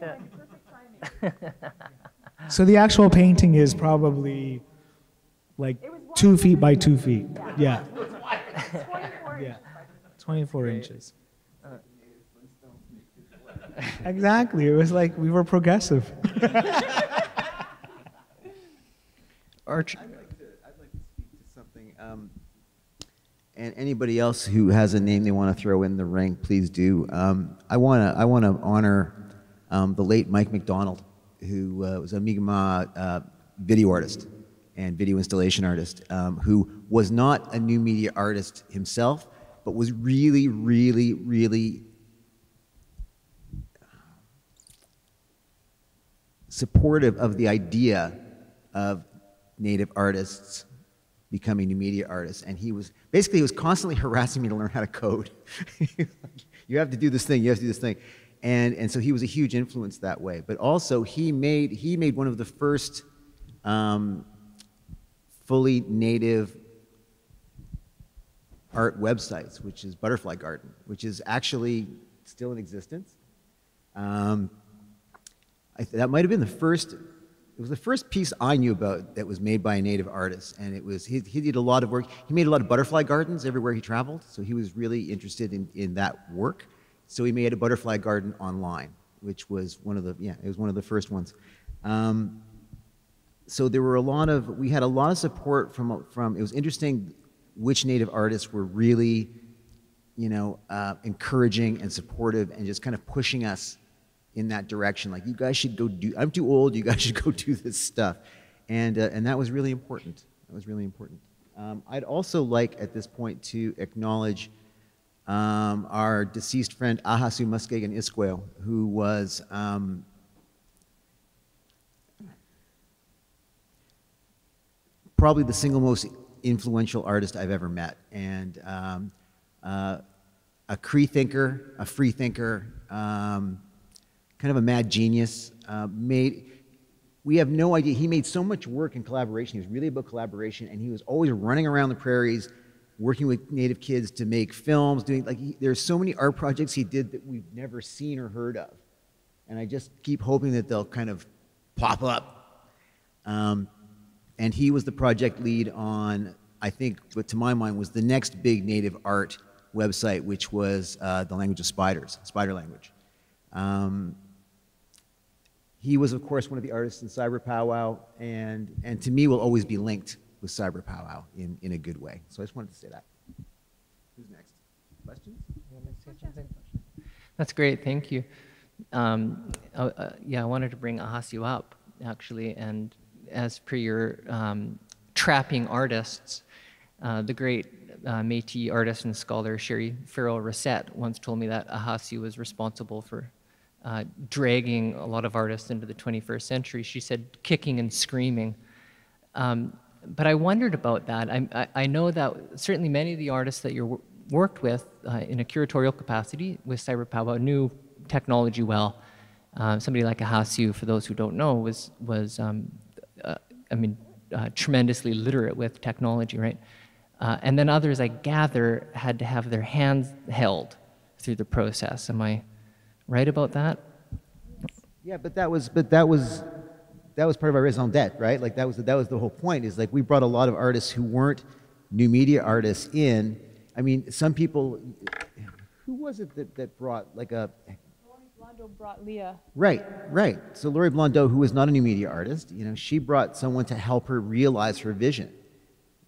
it. So the actual painting is probably 2 feet by 2 feet. Yeah. 24 inches. Exactly. It was like we were progressive. I'd like to speak to something. And anybody else who has a name they want to throw in the ring, please do. I want to honor the late Mike McDonald, who was a Mi'kmaq video artist and video installation artist who was not a new media artist himself, but was really, really, really supportive of the idea of native artists becoming new media artists. And he was constantly harassing me to learn how to code. You have to do this thing, you have to do this thing. And so he was a huge influence that way. But also he made one of the first fully native art websites, which is Butterfly Garden, which is actually still in existence. That might have been the first, it was the first piece I knew about that was made by a native artist. And it was, he did a lot of work. He made a lot of butterfly gardens everywhere he traveled. So he was really interested in that work. So he made a butterfly garden online, which was one of the, it was one of the first ones. So there were we had a lot of support from, it was interesting which native artists were really, encouraging and supportive and just kind of pushing us in that direction. Like, you guys should go do, I'm too old, you guys should go do this stuff. And that was really important. That was really important. I'd also like at this point to acknowledge our deceased friend Ahasu Muskegon Isquail, who was probably the single most influential artist I've ever met, and a Cree thinker, a free thinker, kind of a mad genius. We have no idea. He made so much work in collaboration. He was really about collaboration, and he was always running around the prairies, working with native kids to make films, there's so many art projects he did that we've never seen or heard of. And I just keep hoping that they'll kind of pop up. And he was the project lead on, I think, what to my mind was the next big native art website, which was the language of spiders, spider language. He was, of course, one of the artists in CyberPowWow, and to me will always be linked with CyberPowWow in a good way. So I just wanted to say that. Who's next? Questions? That's great, thank you. I wanted to bring Ahasu up, actually, and as per your trapping artists, the great Métis artist and scholar Sherry Farrell-Rissette once told me that Ahasu was responsible for dragging a lot of artists into the 21st century. She said kicking and screaming. But I wondered about that. I know that certainly many of the artists that you worked with in a curatorial capacity with CyberPowWow knew technology well. Somebody like Ahasu, for those who don't know, was tremendously literate with technology, right? And then others, I gather, had to have their hands held through the process. Am I right about that? Yeah, but that was part of our raison d'etre, right? Like that was the whole point. Is like we brought a lot of artists who weren't new media artists in. I mean, some people. Who was it that brought like a? Laurie Blondeau brought Leah. Right. So Laurie Blondeau, who was not a new media artist, she brought someone to help her realize her vision,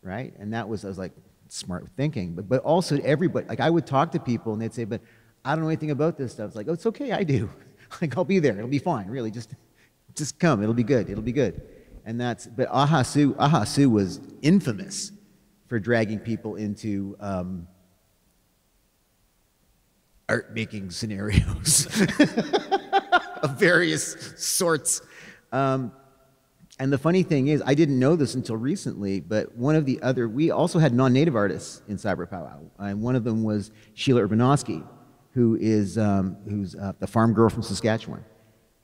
right? And I was like, smart thinking. But also everybody, like I would talk to people and they'd say, but I don't know anything about this stuff. It's like, oh, it's okay, I do. Like I'll be there. It'll be fine. Really, just come. It'll be good. It'll be good. And but Ahasu was infamous for dragging people into art making scenarios of various sorts. And the funny thing is, I didn't know this until recently, but we also had non-native artists in CyberPowWow. And one of them was Sheila Urbanowski, who's the farm girl from Saskatchewan.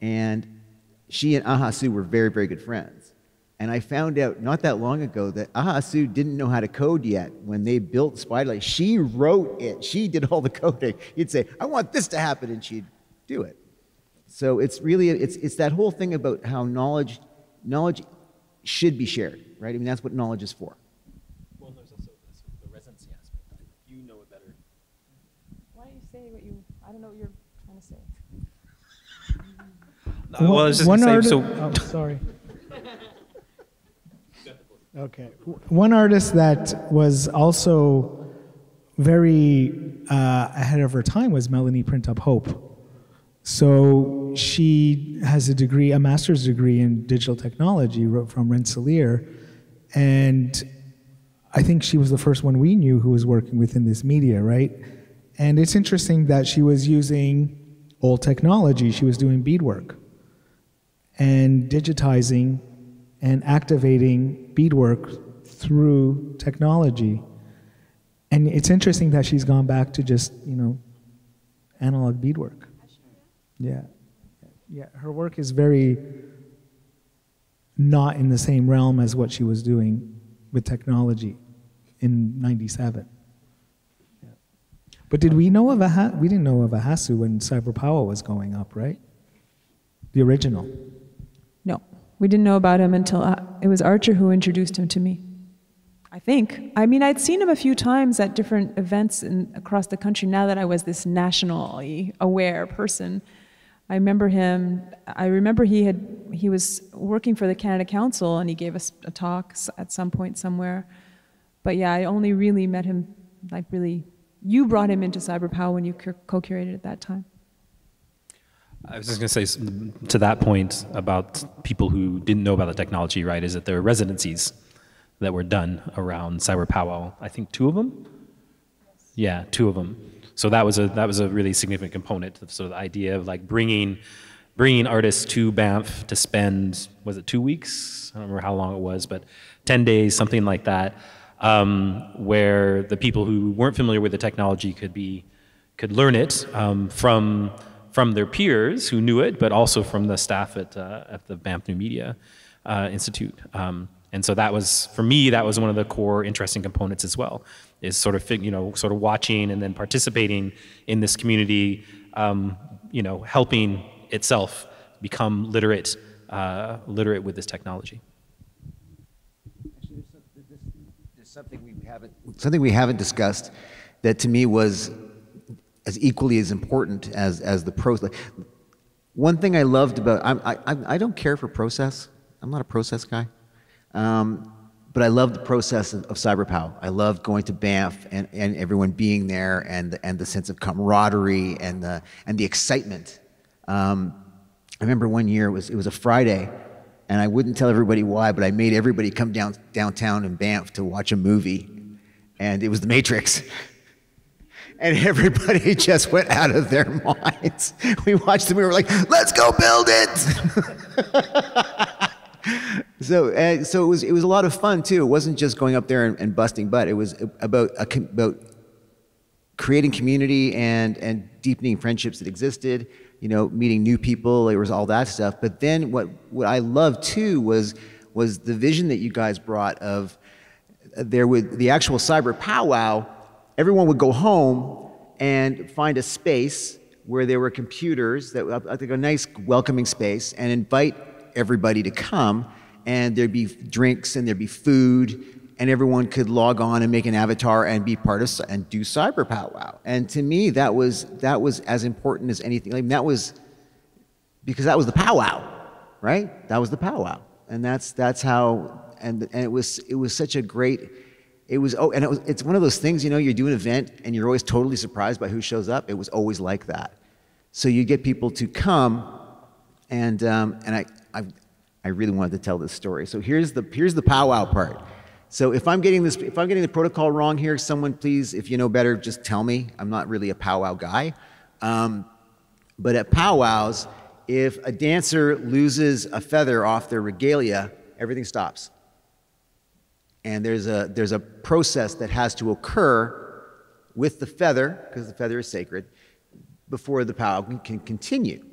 And she and Ahasu were very, very good friends. And I found out not that long ago that Ahasu didn't know how to code yet when they built Spiderlight. She wrote it. She did all the coding. He'd say, I want this to happen, and she'd do it. So it's really, it's that whole thing about how knowledge should be shared, right? I mean, that's what knowledge is for. Well, there's also the residency aspect. You know it better. Why don't you say I don't know what you're trying to say. Well, I was just going to say, oh, sorry. Okay. One artist that was also very ahead of her time was Melanie Printup Hope. So she has a degree, a master's degree in digital technology from Rensselaer, and I think she was the first one we knew who was working within this media, right? And it's interesting that she was using old technology. She was doing beadwork and digitizing and activating beadwork through technology. And it's interesting that she's gone back to just, you know, analog beadwork. Yeah. Yeah, her work is very not in the same realm as what she was doing with technology in '97. Yeah. But did we know of we didn't know of a Hasu when CyberPowWow was going up, right? The original. No, we didn't know about him until it was Archer who introduced him to me. I think. I mean, I'd seen him a few times at different events across the country. Now that I was this nationally aware person, I remember him. I remember he was working for the Canada Council, and he gave us a talk at some point somewhere. But yeah, I only really met him, like really, you brought him into CyberPowWow when you co-curated at that time. I was just going to say to that point about people who didn't know about the technology, right, is that there are residencies that were done around CyberPowWow. I think 2 of them? Yeah, 2 of them. So that was a really significant component of sort of the idea of like bringing artists to Banff to spend, was it 2 weeks? I don't remember how long it was, but 10 days, something like that, where the people who weren't familiar with the technology could learn it from their peers who knew it, but also from the staff at the Banff New Media Institute. And so that was, for me, that was one of the core interesting components as well, is sort of, you know, sort of watching and then participating in this community, you know, helping itself become literate with this technology. Actually, there's something we haven't discussed that to me was as equally as important as the process. One thing I loved about, I don't care for process. I'm not a process guy. But I loved the process of CyberPowWow. I loved going to Banff and everyone being there and the sense of camaraderie and the excitement. I remember one year it was a Friday, and I wouldn't tell everybody why, but I made everybody come downtown in Banff to watch a movie, and it was The Matrix. And everybody just went out of their minds. We watched the movie, we were like, let's go build it! So it was a lot of fun too. It wasn't just going up there and busting butt. It was about creating community and deepening friendships that existed. You know, meeting new people. There was all that stuff. But then what I loved too was the vision that you guys brought of the actual CyberPowWow. Everyone would go home and find a space where there were computers that I think a nice welcoming space, and invite everybody to come, and there'd be drinks and there'd be food, and everyone could log on and make an avatar and be part of and do CyberPowWow. And to me, that was as important as anything. Like, that was because that was the powwow, right? That was the powwow, and that's how. And it was such a great. It's one of those things, you know, you do an event and you're always totally surprised by who shows up. It was always like that. So you get people to come, and I really wanted to tell this story. So here's the powwow part. So if I'm getting the protocol wrong here, someone please, if you know better, just tell me. I'm not really a powwow guy. But at powwows, if a dancer loses a feather off their regalia, everything stops. And there's a process that has to occur with the feather, because the feather is sacred, before the powwow can continue.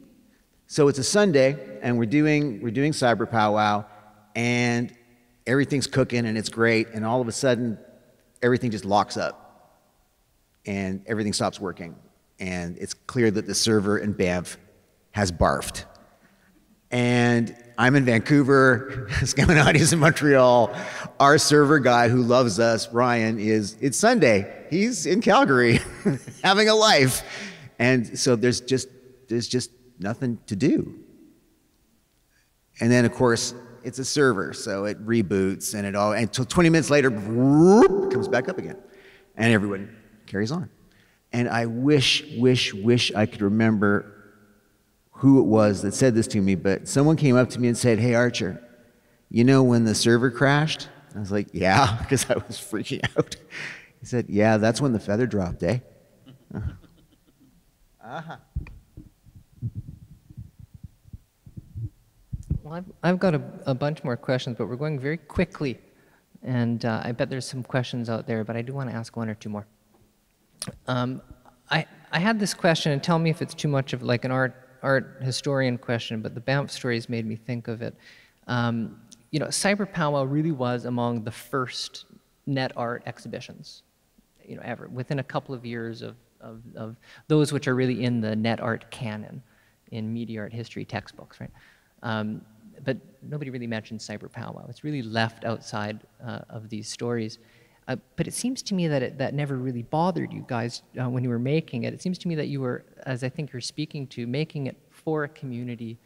So it's a Sunday, and we're doing CyberPowWow, and everything's cooking, and it's great, and all of a sudden, everything just locks up, and everything stops working, and it's clear that the server in Banff has barfed. And I'm in Vancouver, Skawennati's in Montreal. Our server guy who loves us, Ryan, it's Sunday. He's in Calgary, having a life. And so there's just nothing to do. And then, of course, it's a server, so it reboots and until 20 minutes later, whoop, comes back up again. And everyone carries on. And I wish I could remember who it was that said this to me, but someone came up to me and said, "Hey, Archer, you know when the server crashed?" I was like, "Yeah," because I was freaking out. He said, "Yeah, that's when the feather dropped, eh?" Uh-huh. Well, I've got a bunch more questions, but we're going very quickly. And I bet there's some questions out there, but I do want to ask one or two more. I had this question, and tell me if it's too much of like an art historian question, but the Banff stories made me think of it. You know, CyberPowWow really was among the first net art exhibitions, you know, ever, within a couple of years of those which are really in the net art canon in media art history textbooks, right? But nobody really mentioned CyberPowWow. It's really left outside of these stories. But it seems to me that that never really bothered you guys when you were making it. It seems to me that you were, as I think you're speaking to, making it for a community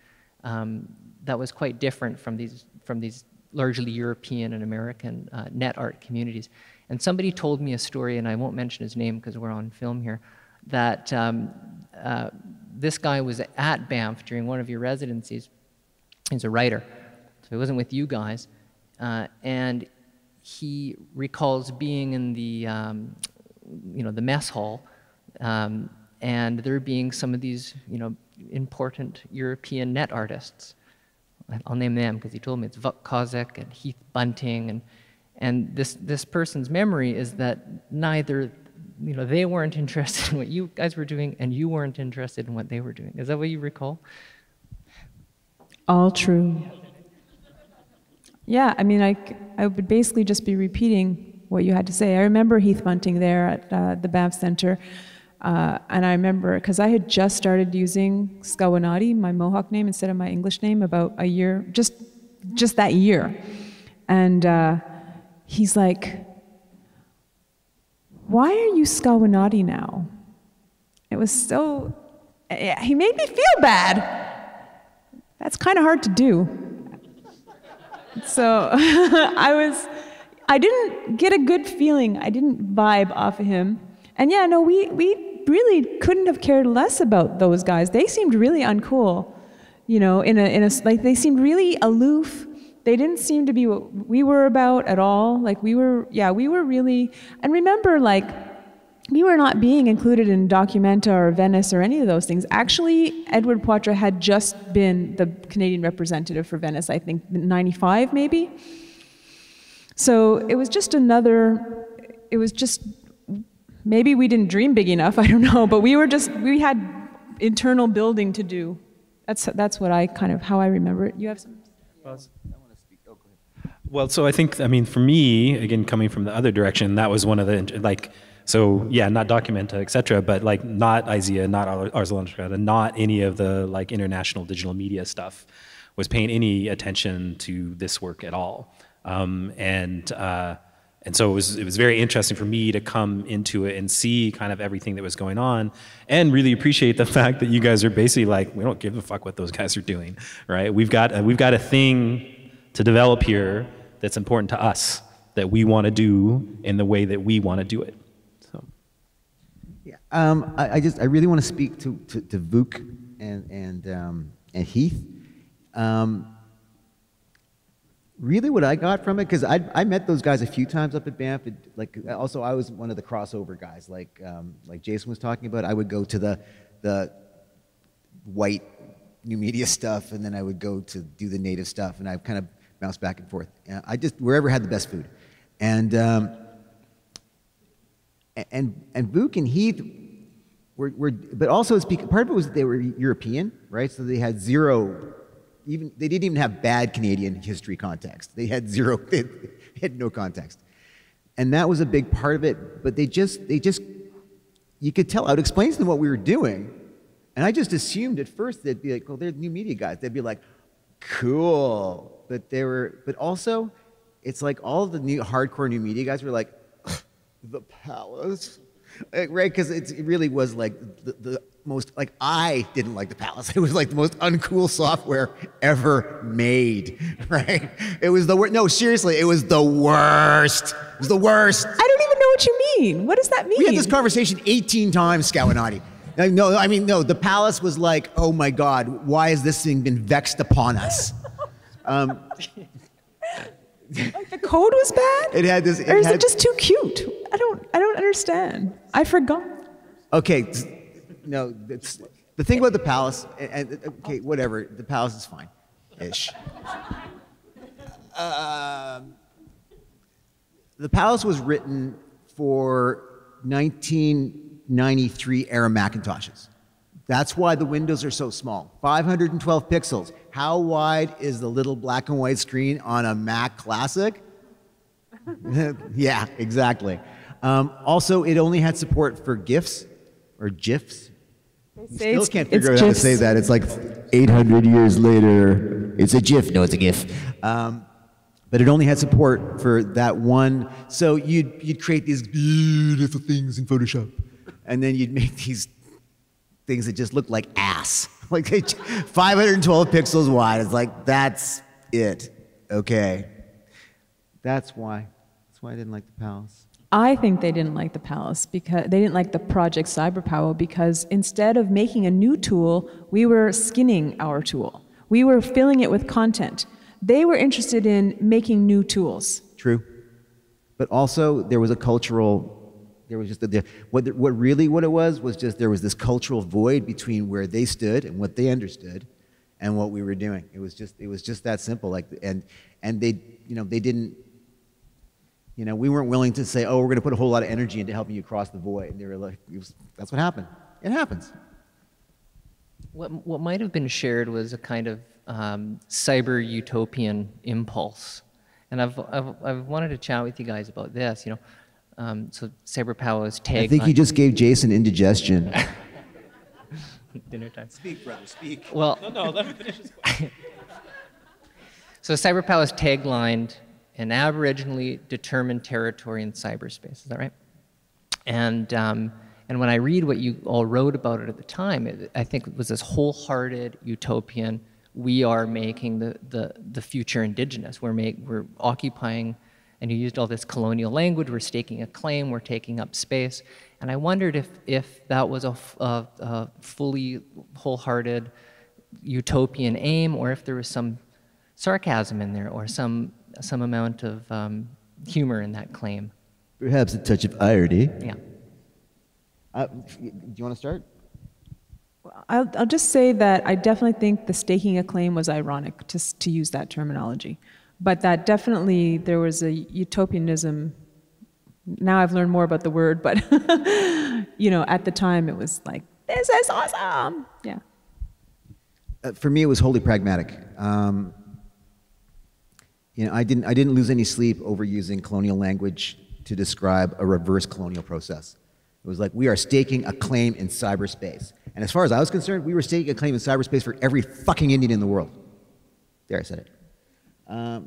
that was quite different from these largely European and American net art communities. And somebody told me a story, and I won't mention his name because we're on film here, that this guy was at Banff during one of your residencies. He's a writer, so he wasn't with you guys, and he recalls being in the, you know, the mess hall, and there being some of these, you know, important European net artists. I'll name them because he told me it's Vuk Kozak and Heath Bunting, and this person's memory is that neither, you know, they weren't interested in what you guys were doing, and you weren't interested in what they were doing. Is that what you recall? All true. Yeah, I mean, I would basically just be repeating what you had to say. I remember Heath Bunting there at the Banff Center, and I remember, because I had just started using Skawennati, my Mohawk name, instead of my English name, about a year, just that year. And he's like, "Why are you Skawennati now?" It was so, he made me feel bad. That's kind of hard to do. So I didn't get a good feeling. I didn't vibe off of him. And yeah, no, we really couldn't have cared less about those guys. They seemed really uncool, you know, like they seemed really aloof. They didn't seem to be what we were about at all. Like we were really, and remember, like, we were not being included in Documenta or Venice or any of those things. Actually, Edward Poitras had just been the Canadian representative for Venice, I think, in '95 maybe. So it was just maybe we didn't dream big enough, I don't know, but we had internal building to do. That's what how I remember it. You have some? I want to speak. Oh, go ahead. Well, so I think, I mean, for me, again, coming from the other direction, that was one of the, like, so yeah, not Documenta, etc., but like not IZEA, not Arslan, not any of the like international digital media stuff was paying any attention to this work at all. And so it was very interesting for me to come into it and see kind of everything that was going on, and really appreciate the fact that you guys are basically like, we don't give a fuck what those guys are doing, right? We've got a thing to develop here that's important to us that we want to do in the way that we want to do it. I really want to speak to Vuk and Heath. Really, what I got from it, because I met those guys a few times up at Banff. Like, also, I was one of the crossover guys, like Jason was talking about. I would go to the white new media stuff, and then I would go to do the native stuff, and I kind of bounced back and forth. I just wherever had the best food, and Vuk and Heath were, but also it's because, part of it was that they were European, right? So they had zero, they didn't even have bad Canadian history context. They had zero, they had no context. And that was a big part of it, but they just, you could tell, I would explain to them what we were doing, and I just assumed at first they'd be like, well, they're new media guys. They'd be like, cool. But also, it's like all of the new hardcore new media guys were like, the palace, right? Because it really was like the most, like, I didn't like the palace. It was like the most uncool software ever made, right? It was the worst. No, seriously, it was the worst. It was the worst. I don't even know what you mean. What does that mean? We had this conversation 18 times, Skawennati. No, I mean, no, the palace was like, oh my God, why has this thing been vexed upon us? Like the code was bad? It had this. Or is it just too cute? I don't understand. I forgot. Okay, no, the thing about the palace, and okay, whatever, the palace is fine-ish. The palace was written for 1993 era Macintoshes. That's why the windows are so small. 512 pixels. How wide is the little black and white screen on a Mac Classic? Yeah, exactly. Also, it only had support for GIFs or GIFs. Still can't figure out how to say that. It's like 800 years later. It's a GIF. No, it's a GIF. But it only had support for that one. So you'd create these beautiful things in Photoshop, and then you'd make these things that just look like ass. Like 512 pixels wide. It's like, that's it. Okay. That's why I didn't like the palace. I think they didn't like the palace because they didn't like the project CyberPowWow because instead of making a new tool, we were skinning our tool. We were filling it with content. They were interested in making new tools. True. But also there was a cultural, there was just what it was just there was this cultural void between where they stood and what they understood and what we were doing. It was just that simple. Like, and they didn't, we weren't willing to say, oh, we're going to put a whole lot of energy into helping you cross the void. And they were like, that's what happened. It happens. What might have been shared was a kind of cyber utopian impulse, and I've wanted to chat with you guys about this. So CyberPowWow's tagline. I think you just gave Jason indigestion. Dinner time. Speak, brother, speak. Well, No, let me finish this question. So CyberPowWow's tagline, an aboriginally determined territory in cyberspace. Is that right? And when I read what you all wrote about it at the time, I think it was this wholehearted utopian. We are making the future Indigenous. We're occupying, and you used all this colonial language. We're staking a claim. We're taking up space. And I wondered if that was a fully wholehearted utopian aim, or if there was some sarcasm in there, or some amount of humor in that claim. Perhaps a touch of irony. Yeah. Do you want to start? I'll just say that I definitely think the staking a claim was ironic, to use that terminology. But that definitely, there was a utopianism. Now I've learned more about the word, but at the time it was like, this is awesome. Yeah. For me, it was wholly pragmatic. I didn't lose any sleep over using colonial language to describe a reverse colonial process. It was like, we are staking a claim in cyberspace. And as far as I was concerned, we were staking a claim in cyberspace for every fucking Indian in the world. There, I said it. Yeah.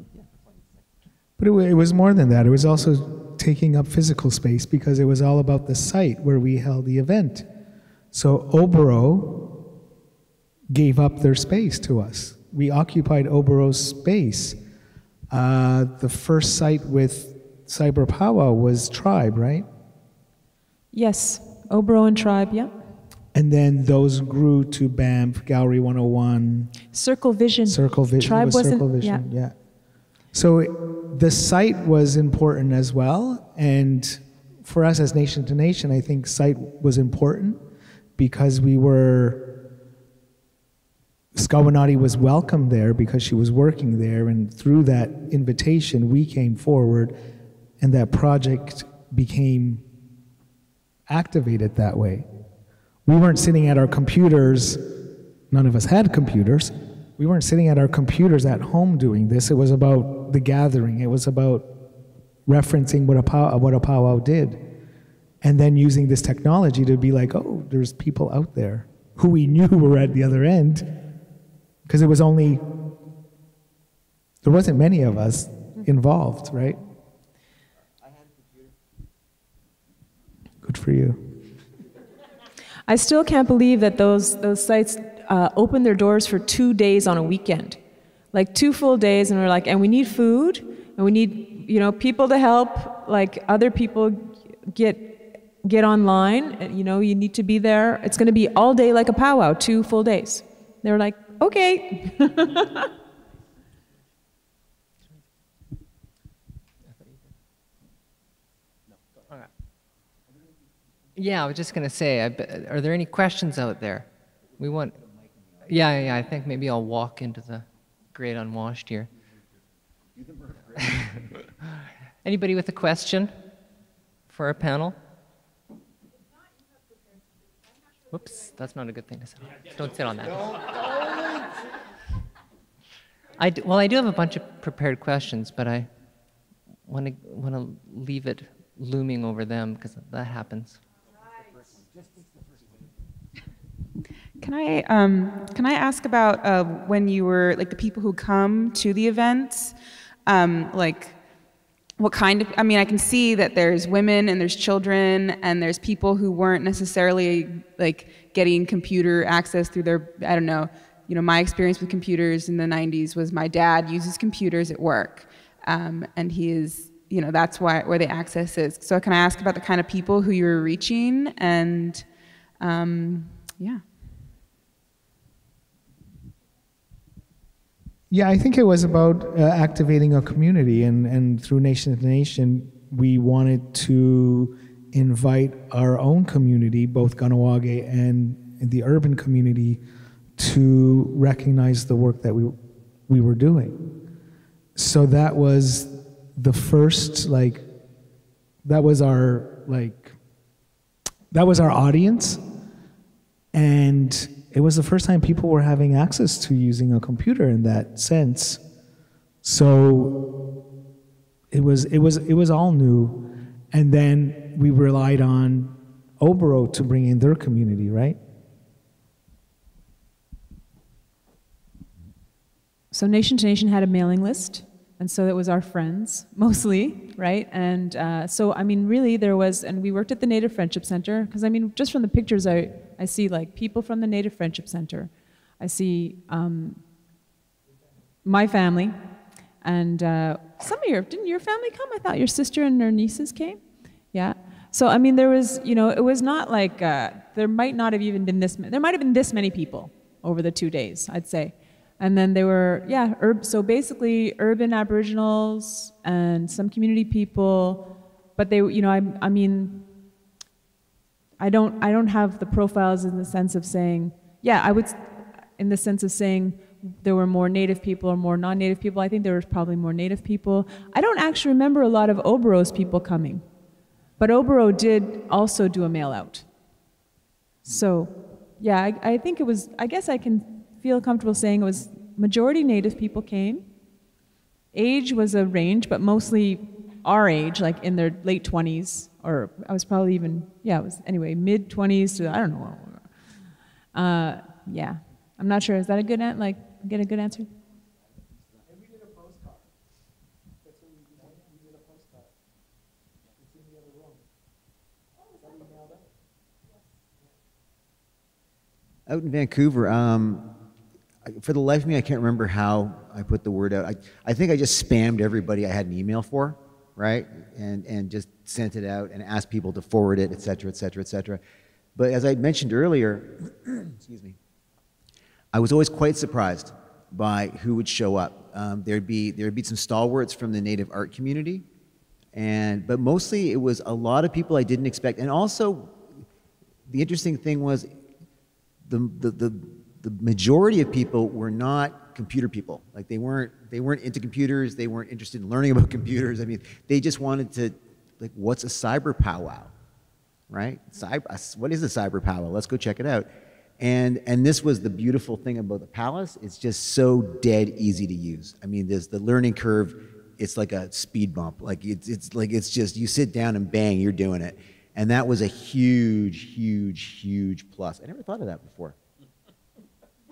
But it was more than that. It was also taking up physical space because it was all about the site where we held the event. So Oboro gave up their space to us. We occupied Oboro's space. The first site with CyberPowWow was Tribe, right? Yes, Oboro and Tribe, yeah. And then those grew to Banff, Gallery 101. Circle Vision. Circle Vision. Tribe was wasn't, Circle Vision, yeah. So the site was important as well. And for us as Nation to Nation, I think site was important because Skawennati was welcomed there because she was working there. And through that invitation, we came forward and that project became activated that way. We weren't sitting at our computers, none of us had computers. We weren't sitting at our computers at home doing this. It was about the gathering. It was about referencing what a powwow did. And then using this technology to be like, oh, there's people out there who we knew were at the other end. Because there wasn't many of us involved, right? Good for you. I still can't believe that those sites opened their doors for 2 days on a weekend. Like 2 full days, and we're like, and we need food, and we need people to help, like other people get get online. You know, you need to be there. It's going to be all day like a powwow, 2 full days. They were like, okay. Yeah, I was just going to say, are there any questions out there? We want, yeah, I think maybe I'll walk into the great unwashed here. Anybody with a question for our panel? Whoops, that's not a good thing to sit on. Don't sit on that. Well, I do have a bunch of prepared questions, but I want to leave it looming over them because that happens. Can I ask about when you were, like, the people who come to the events, like, what kind of, I mean, I can see that there's women and there's children and there's people who weren't necessarily, like, getting computer access through their, I don't know, you know, my experience with computers in the 90s was my dad uses computers at work, and he is, you know, that's where the access is. So can I ask about the kind of people who you were reaching and, yeah. Yeah, I think it was about activating a community, and through Nation to Nation, we wanted to invite our own community, both Kahnawake and the urban community, to recognize the work that we were doing. So that was the first, like, that was our audience, and it was the first time people were having access to using a computer in that sense. So it was all new, and then we relied on Oboro to bring in their community, right? So Nation to Nation had a mailing list, and so it was our friends, mostly, right? And so, I mean, really there was, and we worked at the Native Friendship Center, because I mean, just from the pictures, I see like people from the Native Friendship Center. I see my family, and some of didn't your family come? I thought your sister and her nieces came. Yeah. So, I mean, there was, you know, it was not like, there might not have even been there might have been this many people over the 2 days, I'd say. And then they were, yeah, so basically urban Aboriginals and some community people, but they, you know, I mean, I don't have the profiles in the sense of saying, yeah, I would, in the sense of saying there were more Native people or more non-Native people. I think there was probably more Native people. I don't actually remember a lot of Oboro's people coming, but Oboro did also do a mail out. So, yeah, I think it was, I guess I can feel comfortable saying it was majority Native people came. Age was a range, but mostly our age, like in their late 20s, or I was probably even, yeah, it was anyway, mid 20s to, I don't know. Yeah, I'm not sure. Is that a good get a good answer? And we did a postcard. That's what we did a postcard. It's in the other room. That we mailed out. Out in Vancouver, for the life of me, I can't remember how I put the word out. I think I just spammed everybody I had an email for, right? And just sent it out and asked people to forward it, et cetera, et cetera, et cetera. But as I mentioned earlier, excuse me, I was always quite surprised by who would show up. There'd be some stalwarts from the Native art community, but mostly it was a lot of people I didn't expect. And also, the interesting thing was the majority of people were not computer people. Like they weren't into computers. They weren't interested in learning about computers. I mean, they just wanted to, like, what's a CyberPowWow, right? What is a CyberPowWow? Let's go check it out. And this was the beautiful thing about the Palace. It's just so dead easy to use. I mean, there's the learning curve. It's like a speed bump. Like it's just you sit down and bang, you're doing it. And that was a huge, huge, huge plus. I never thought of that before.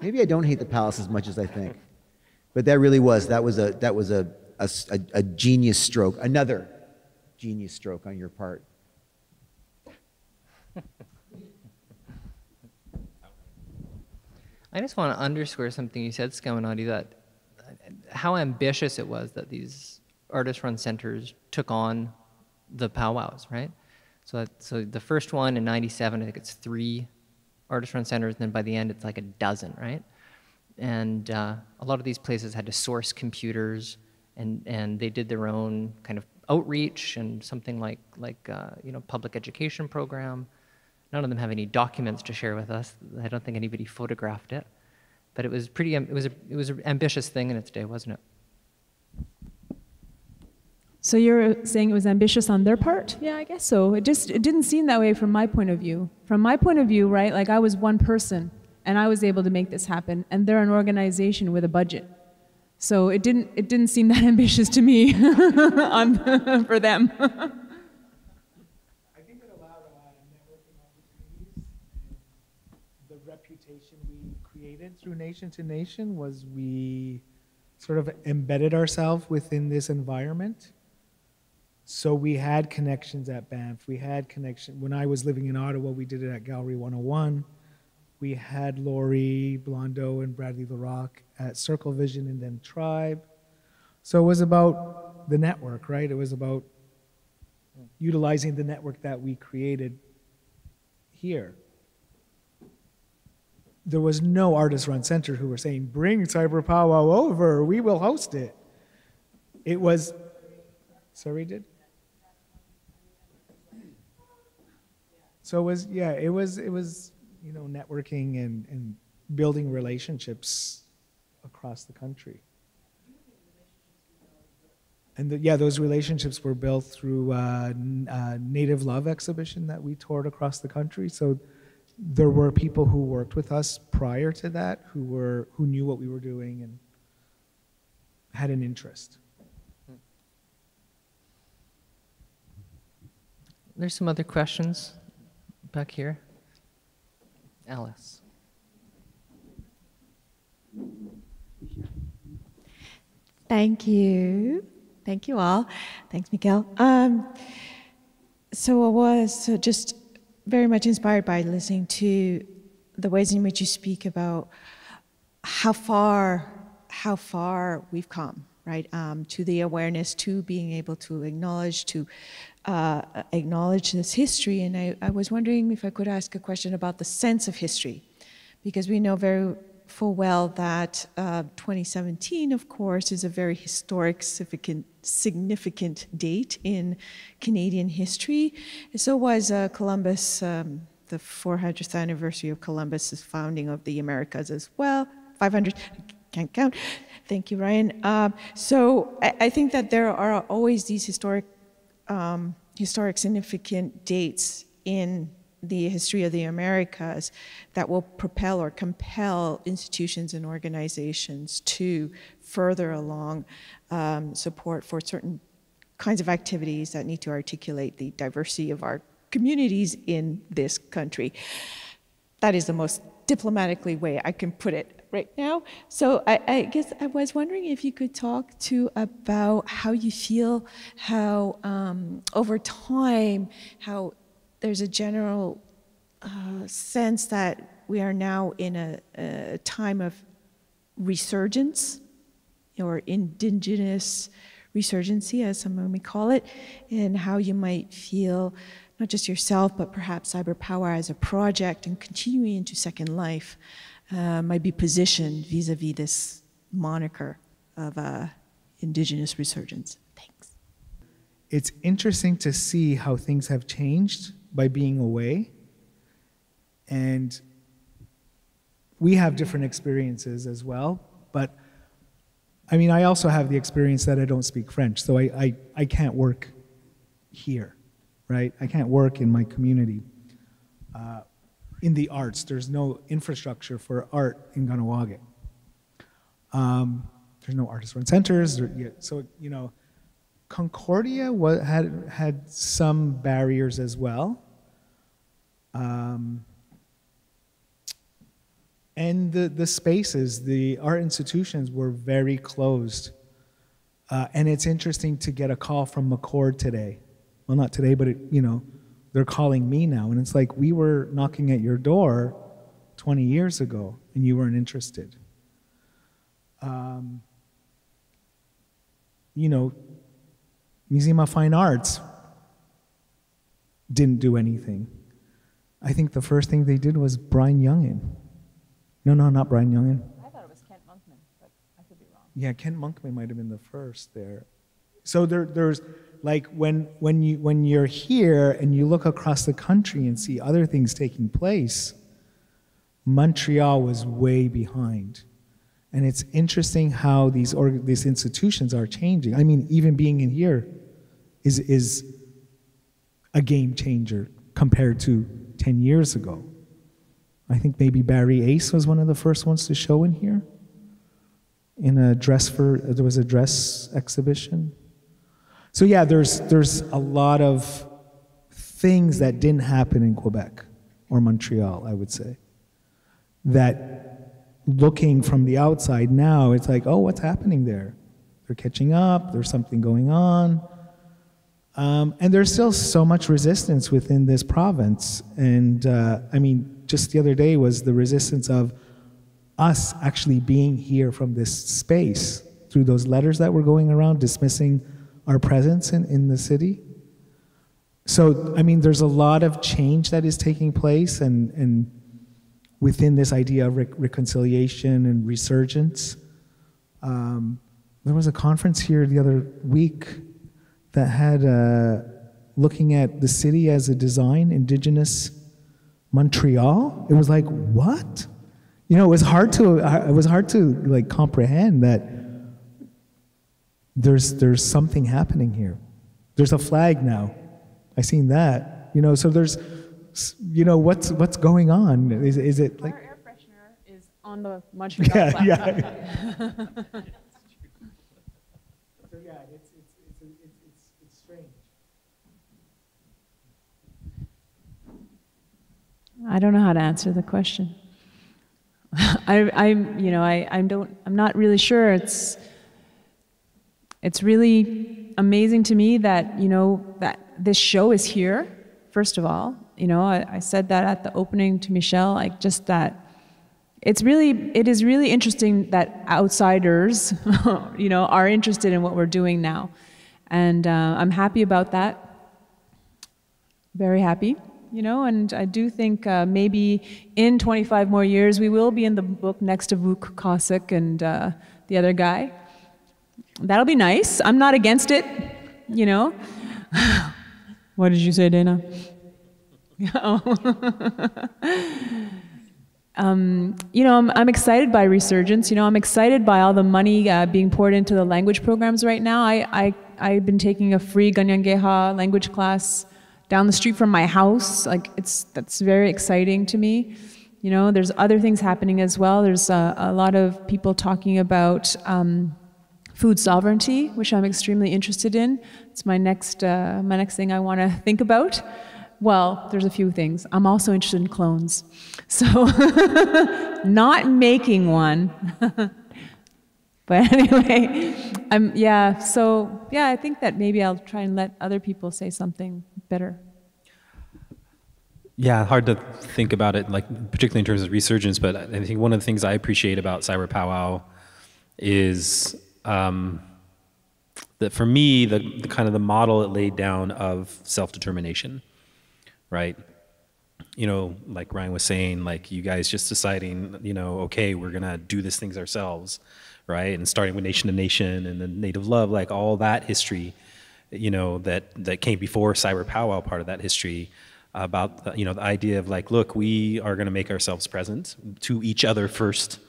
Maybe I don't hate the Palace as much as I think, but that really was a genius stroke, another genius stroke on your part. I just want to underscore something you said, Skawennati, that how ambitious it was that these artist-run centers took on the powwows, right? So the first one in '97, I think it's 3 artist-run centers, and then by the end it's like a dozen, right? And a lot of these places had to source computers, and they did their own kind of outreach and something like you know, public education program. None of them have any documents to share with us. I don't think anybody photographed it, but it was pretty. It was an ambitious thing in its day, wasn't it? So you're saying it was ambitious on their part? Yeah, I guess so. It didn't seem that way from my point of view. From my point of view, right, like I was one person and I was able to make this happen, and they're an organization with a budget. So it didn't seem that ambitious to me for them. I think it allowed networking opportunities. The reputation we created through Nation to Nation was we sort of embedded ourselves within this environment. So we had connections at Banff. We had connection. When I was living in Ottawa, we did it at Gallery 101. We had Laurie Blondeau and Bradley LaRock at Circle Vision and then Tribe. So it was about the network, right? It was about utilizing the network that we created here. There was no artist-run center who were saying, bring CyberPowWow over, we will host it. It was, sorry, did? So it was, yeah, it was, you know, networking and building relationships across the country. And yeah, those relationships were built through a Native Love exhibition that we toured across the country. So there were people who worked with us prior to that who knew what we were doing and had an interest. There's some other questions back here. Alice. Thank you. Thank you all. Thanks, Mikhel. So I was just very much inspired by listening to the ways in which you speak about how far we've come, right? To the awareness, to being able to acknowledge this history. And I was wondering if I could ask a question about the sense of history, because we know very full well that 2017, of course, is a very historic, significant date in Canadian history. So was Columbus, the 400th anniversary of Columbus's founding of the Americas as well. 500, I can't count. Thank you, Ryan. So I think that there are always these historic significant dates in the history of the Americas that will propel or compel institutions and organizations to further along support for certain kinds of activities that need to articulate the diversity of our communities in this country. That is the most diplomatically way I can put it right now. So I guess I was wondering if you could talk about how you feel, how over time, how there's a general sense that we are now in a time of resurgence, or indigenous resurgency, as someone may call it, and how you might feel, not just yourself, but perhaps CyberPowWow as a project and continuing into Second Life might be positioned vis-a-vis this moniker of Indigenous resurgence. Thanks. It's interesting to see how things have changed by being away. And we have different experiences as well. But I mean, I also have the experience that I don't speak French, so I can't work here, right? I can't work in my community. In the arts, there's no infrastructure for art in Kahnawake. There's no artist-run centers, so you know, Concordia had some barriers as well, and the spaces, the art institutions were very closed, and it's interesting to get a call from McCord today. Well, not today, but you know, they're calling me now, and it's like, we were knocking at your door 20 years ago, and you weren't interested. You know, Museum of Fine Arts, didn't do anything. I think the first thing they did was Brian Youngin. No, not Brian Youngin. I thought it was Kent Monkman, but I could be wrong. Yeah, Kent Monkman might have been the first there. So there's like when you're here and you look across the country and see other things taking place, Montreal was way behind. And it's interesting how these institutions are changing. I mean, even being in here is a game changer compared to 10 years ago. I think maybe Barry Ace was one of the first ones to show in here. There was a dress exhibition. So yeah, there's a lot of things that didn't happen in Quebec or Montreal, I would say, that looking from the outside now, it's like, oh, what's happening there? They're catching up, there's something going on. And there's still so much resistance within this province. And I mean, just the other day was the resistance of us actually being here from this space through those letters that were going around dismissing our presence in the city. So, I mean, there's a lot of change that is taking place and within this idea of reconciliation and resurgence. There was a conference here the other week that had looking at the city as a design, Indigenous Montreal. It was like, what? You know, it was hard to like comprehend that there's something happening here. There's a flag now. I seen that. You know, so there's, you know, what's going on? Is it like? Our air freshener is on the Montreal flag. Yeah. So yeah, it's strange. I don't know how to answer the question. I'm not really sure. It's really amazing to me that, you know, that this show is here, first of all. You know, I said that at the opening to Mikhel, like just that it is really interesting that outsiders, you know, are interested in what we're doing now. And I'm happy about that. Very happy, you know, and I do think maybe in 25 more years we will be in the book next to Vuk Kosik and the other guy. That'll be nice. I'm not against it, you know. What did you say, Dana? You know, I'm excited by resurgence. You know, I'm excited by all the money being poured into the language programs right now. I've been taking a free Ganyangeha language class down the street from my house. Like, that's very exciting to me. You know, there's other things happening as well. There's a lot of people talking about food sovereignty, which I'm extremely interested in. It's my next thing I want to think about. Well, there's a few things. I'm also interested in clones. So, not making one. But anyway, I think that maybe I'll try and let other people say something better. Yeah, hard to think about it, like particularly in terms of resurgence, but I think one of the things I appreciate about CyberPowWow is that for me, the kind of the model it laid down of self-determination, right? You know, like Ryan was saying, like you guys just deciding, you know, okay, we're gonna do these things ourselves, right? And starting with Nation to Nation and then Native Love, like all that history, you know, that came before CyberPowWow, part of that history, about, you know, the idea of like, look, we are gonna make ourselves present to each other first,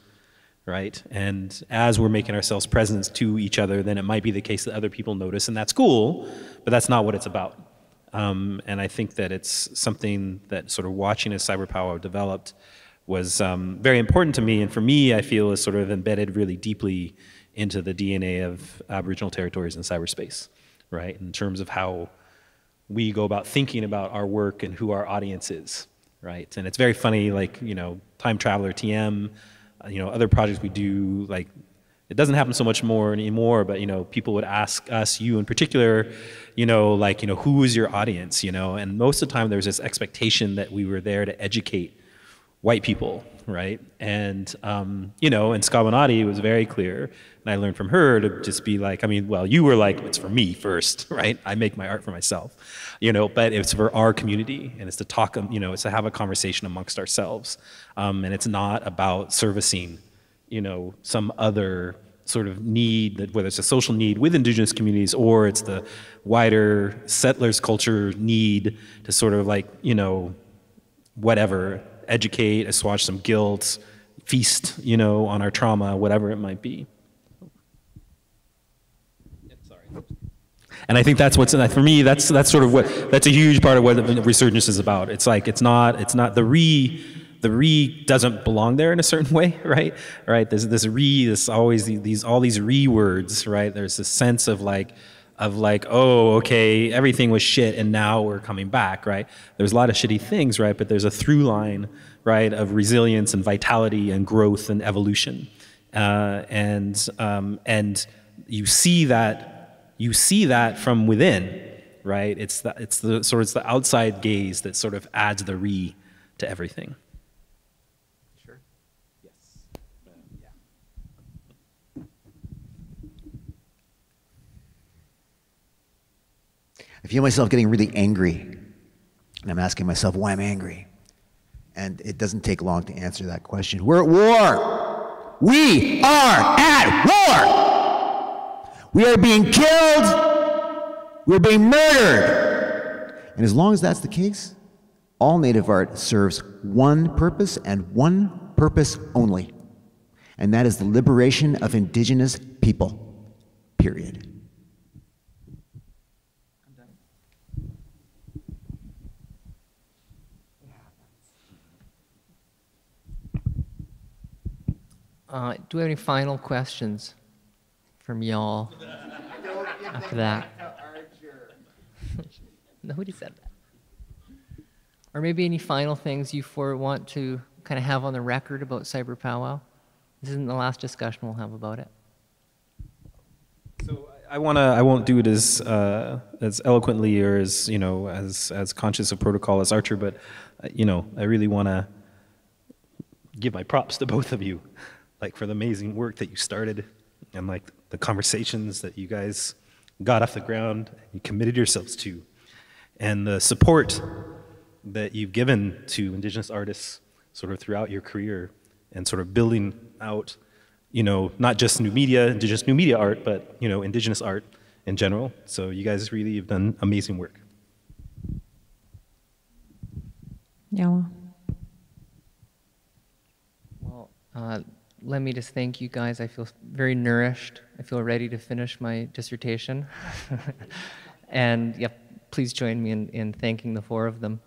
right? And as we're making ourselves present to each other, then it might be the case that other people notice, and that's cool, but that's not what it's about. And I think that it's something that sort of watching as CyberPowWow developed was very important to me, and for me, I feel is sort of embedded really deeply into the DNA of Aboriginal territories in cyberspace, right? In terms of how we go about thinking about our work and who our audience is, right? And it's very funny, like, you know, Time Traveler, TM, you know, other projects we do, like, it doesn't happen so much more anymore, but, you know, people would ask us, you in particular, you know, like, you know, who is your audience, you know? And most of the time there's this expectation that we were there to educate white people, right? And, you know, and Skawennati was very clear, and I learned from her to just be like, I mean, well, you were like, it's for me first, right? I make my art for myself, you know, but it's for our community, and it's to talk, you know, it's to have a conversation amongst ourselves. And it's not about servicing, you know, some other sort of need, that whether it's a social need with Indigenous communities or it's the wider settlers culture need to sort of like, you know, whatever, educate, assuage some guilt, feast, you know, on our trauma, whatever it might be. And I think that's what's, for me, that's sort of what, that's a huge part of what Resurgence is about. It's like, it's not the re doesn't belong there in a certain way, right? Right, there's always all these re-words, right? There's this sense of like, oh, okay, everything was shit and now we're coming back, right? There's a lot of shitty things, right? But there's a through line, right, of resilience and vitality and growth and evolution. And you see that from within, right? It's the outside gaze that sort of adds the re to everything. Sure. Yes. Yeah. I feel myself getting really angry, and I'm asking myself why I'm angry. And it doesn't take long to answer that question. We're at war. We are at war. We are being killed. We're being murdered. And as long as that's the case, all Native art serves one purpose and one purpose only. And that is the liberation of Indigenous people, period. Do we have any final questions from y'all after that? Nobody said that. Or maybe any final things you four want to kind of have on the record about CyberPowWow? This isn't the last discussion we'll have about it. So I won't do it as eloquently or as, you know, as conscious of protocol as Archer, but you know, I really want to give my props to both of you, like for the amazing work that you started and like the conversations that you guys got off the ground and you committed yourselves to, and the support that you've given to Indigenous artists sort of throughout your career and sort of building out, you know, not just new media, Indigenous new media art, but, you know, Indigenous art in general. So you guys really have done amazing work. Yeah. Well, let me just thank you guys. I feel very nourished. I feel ready to finish my dissertation. And yep, please join me in thanking the four of them.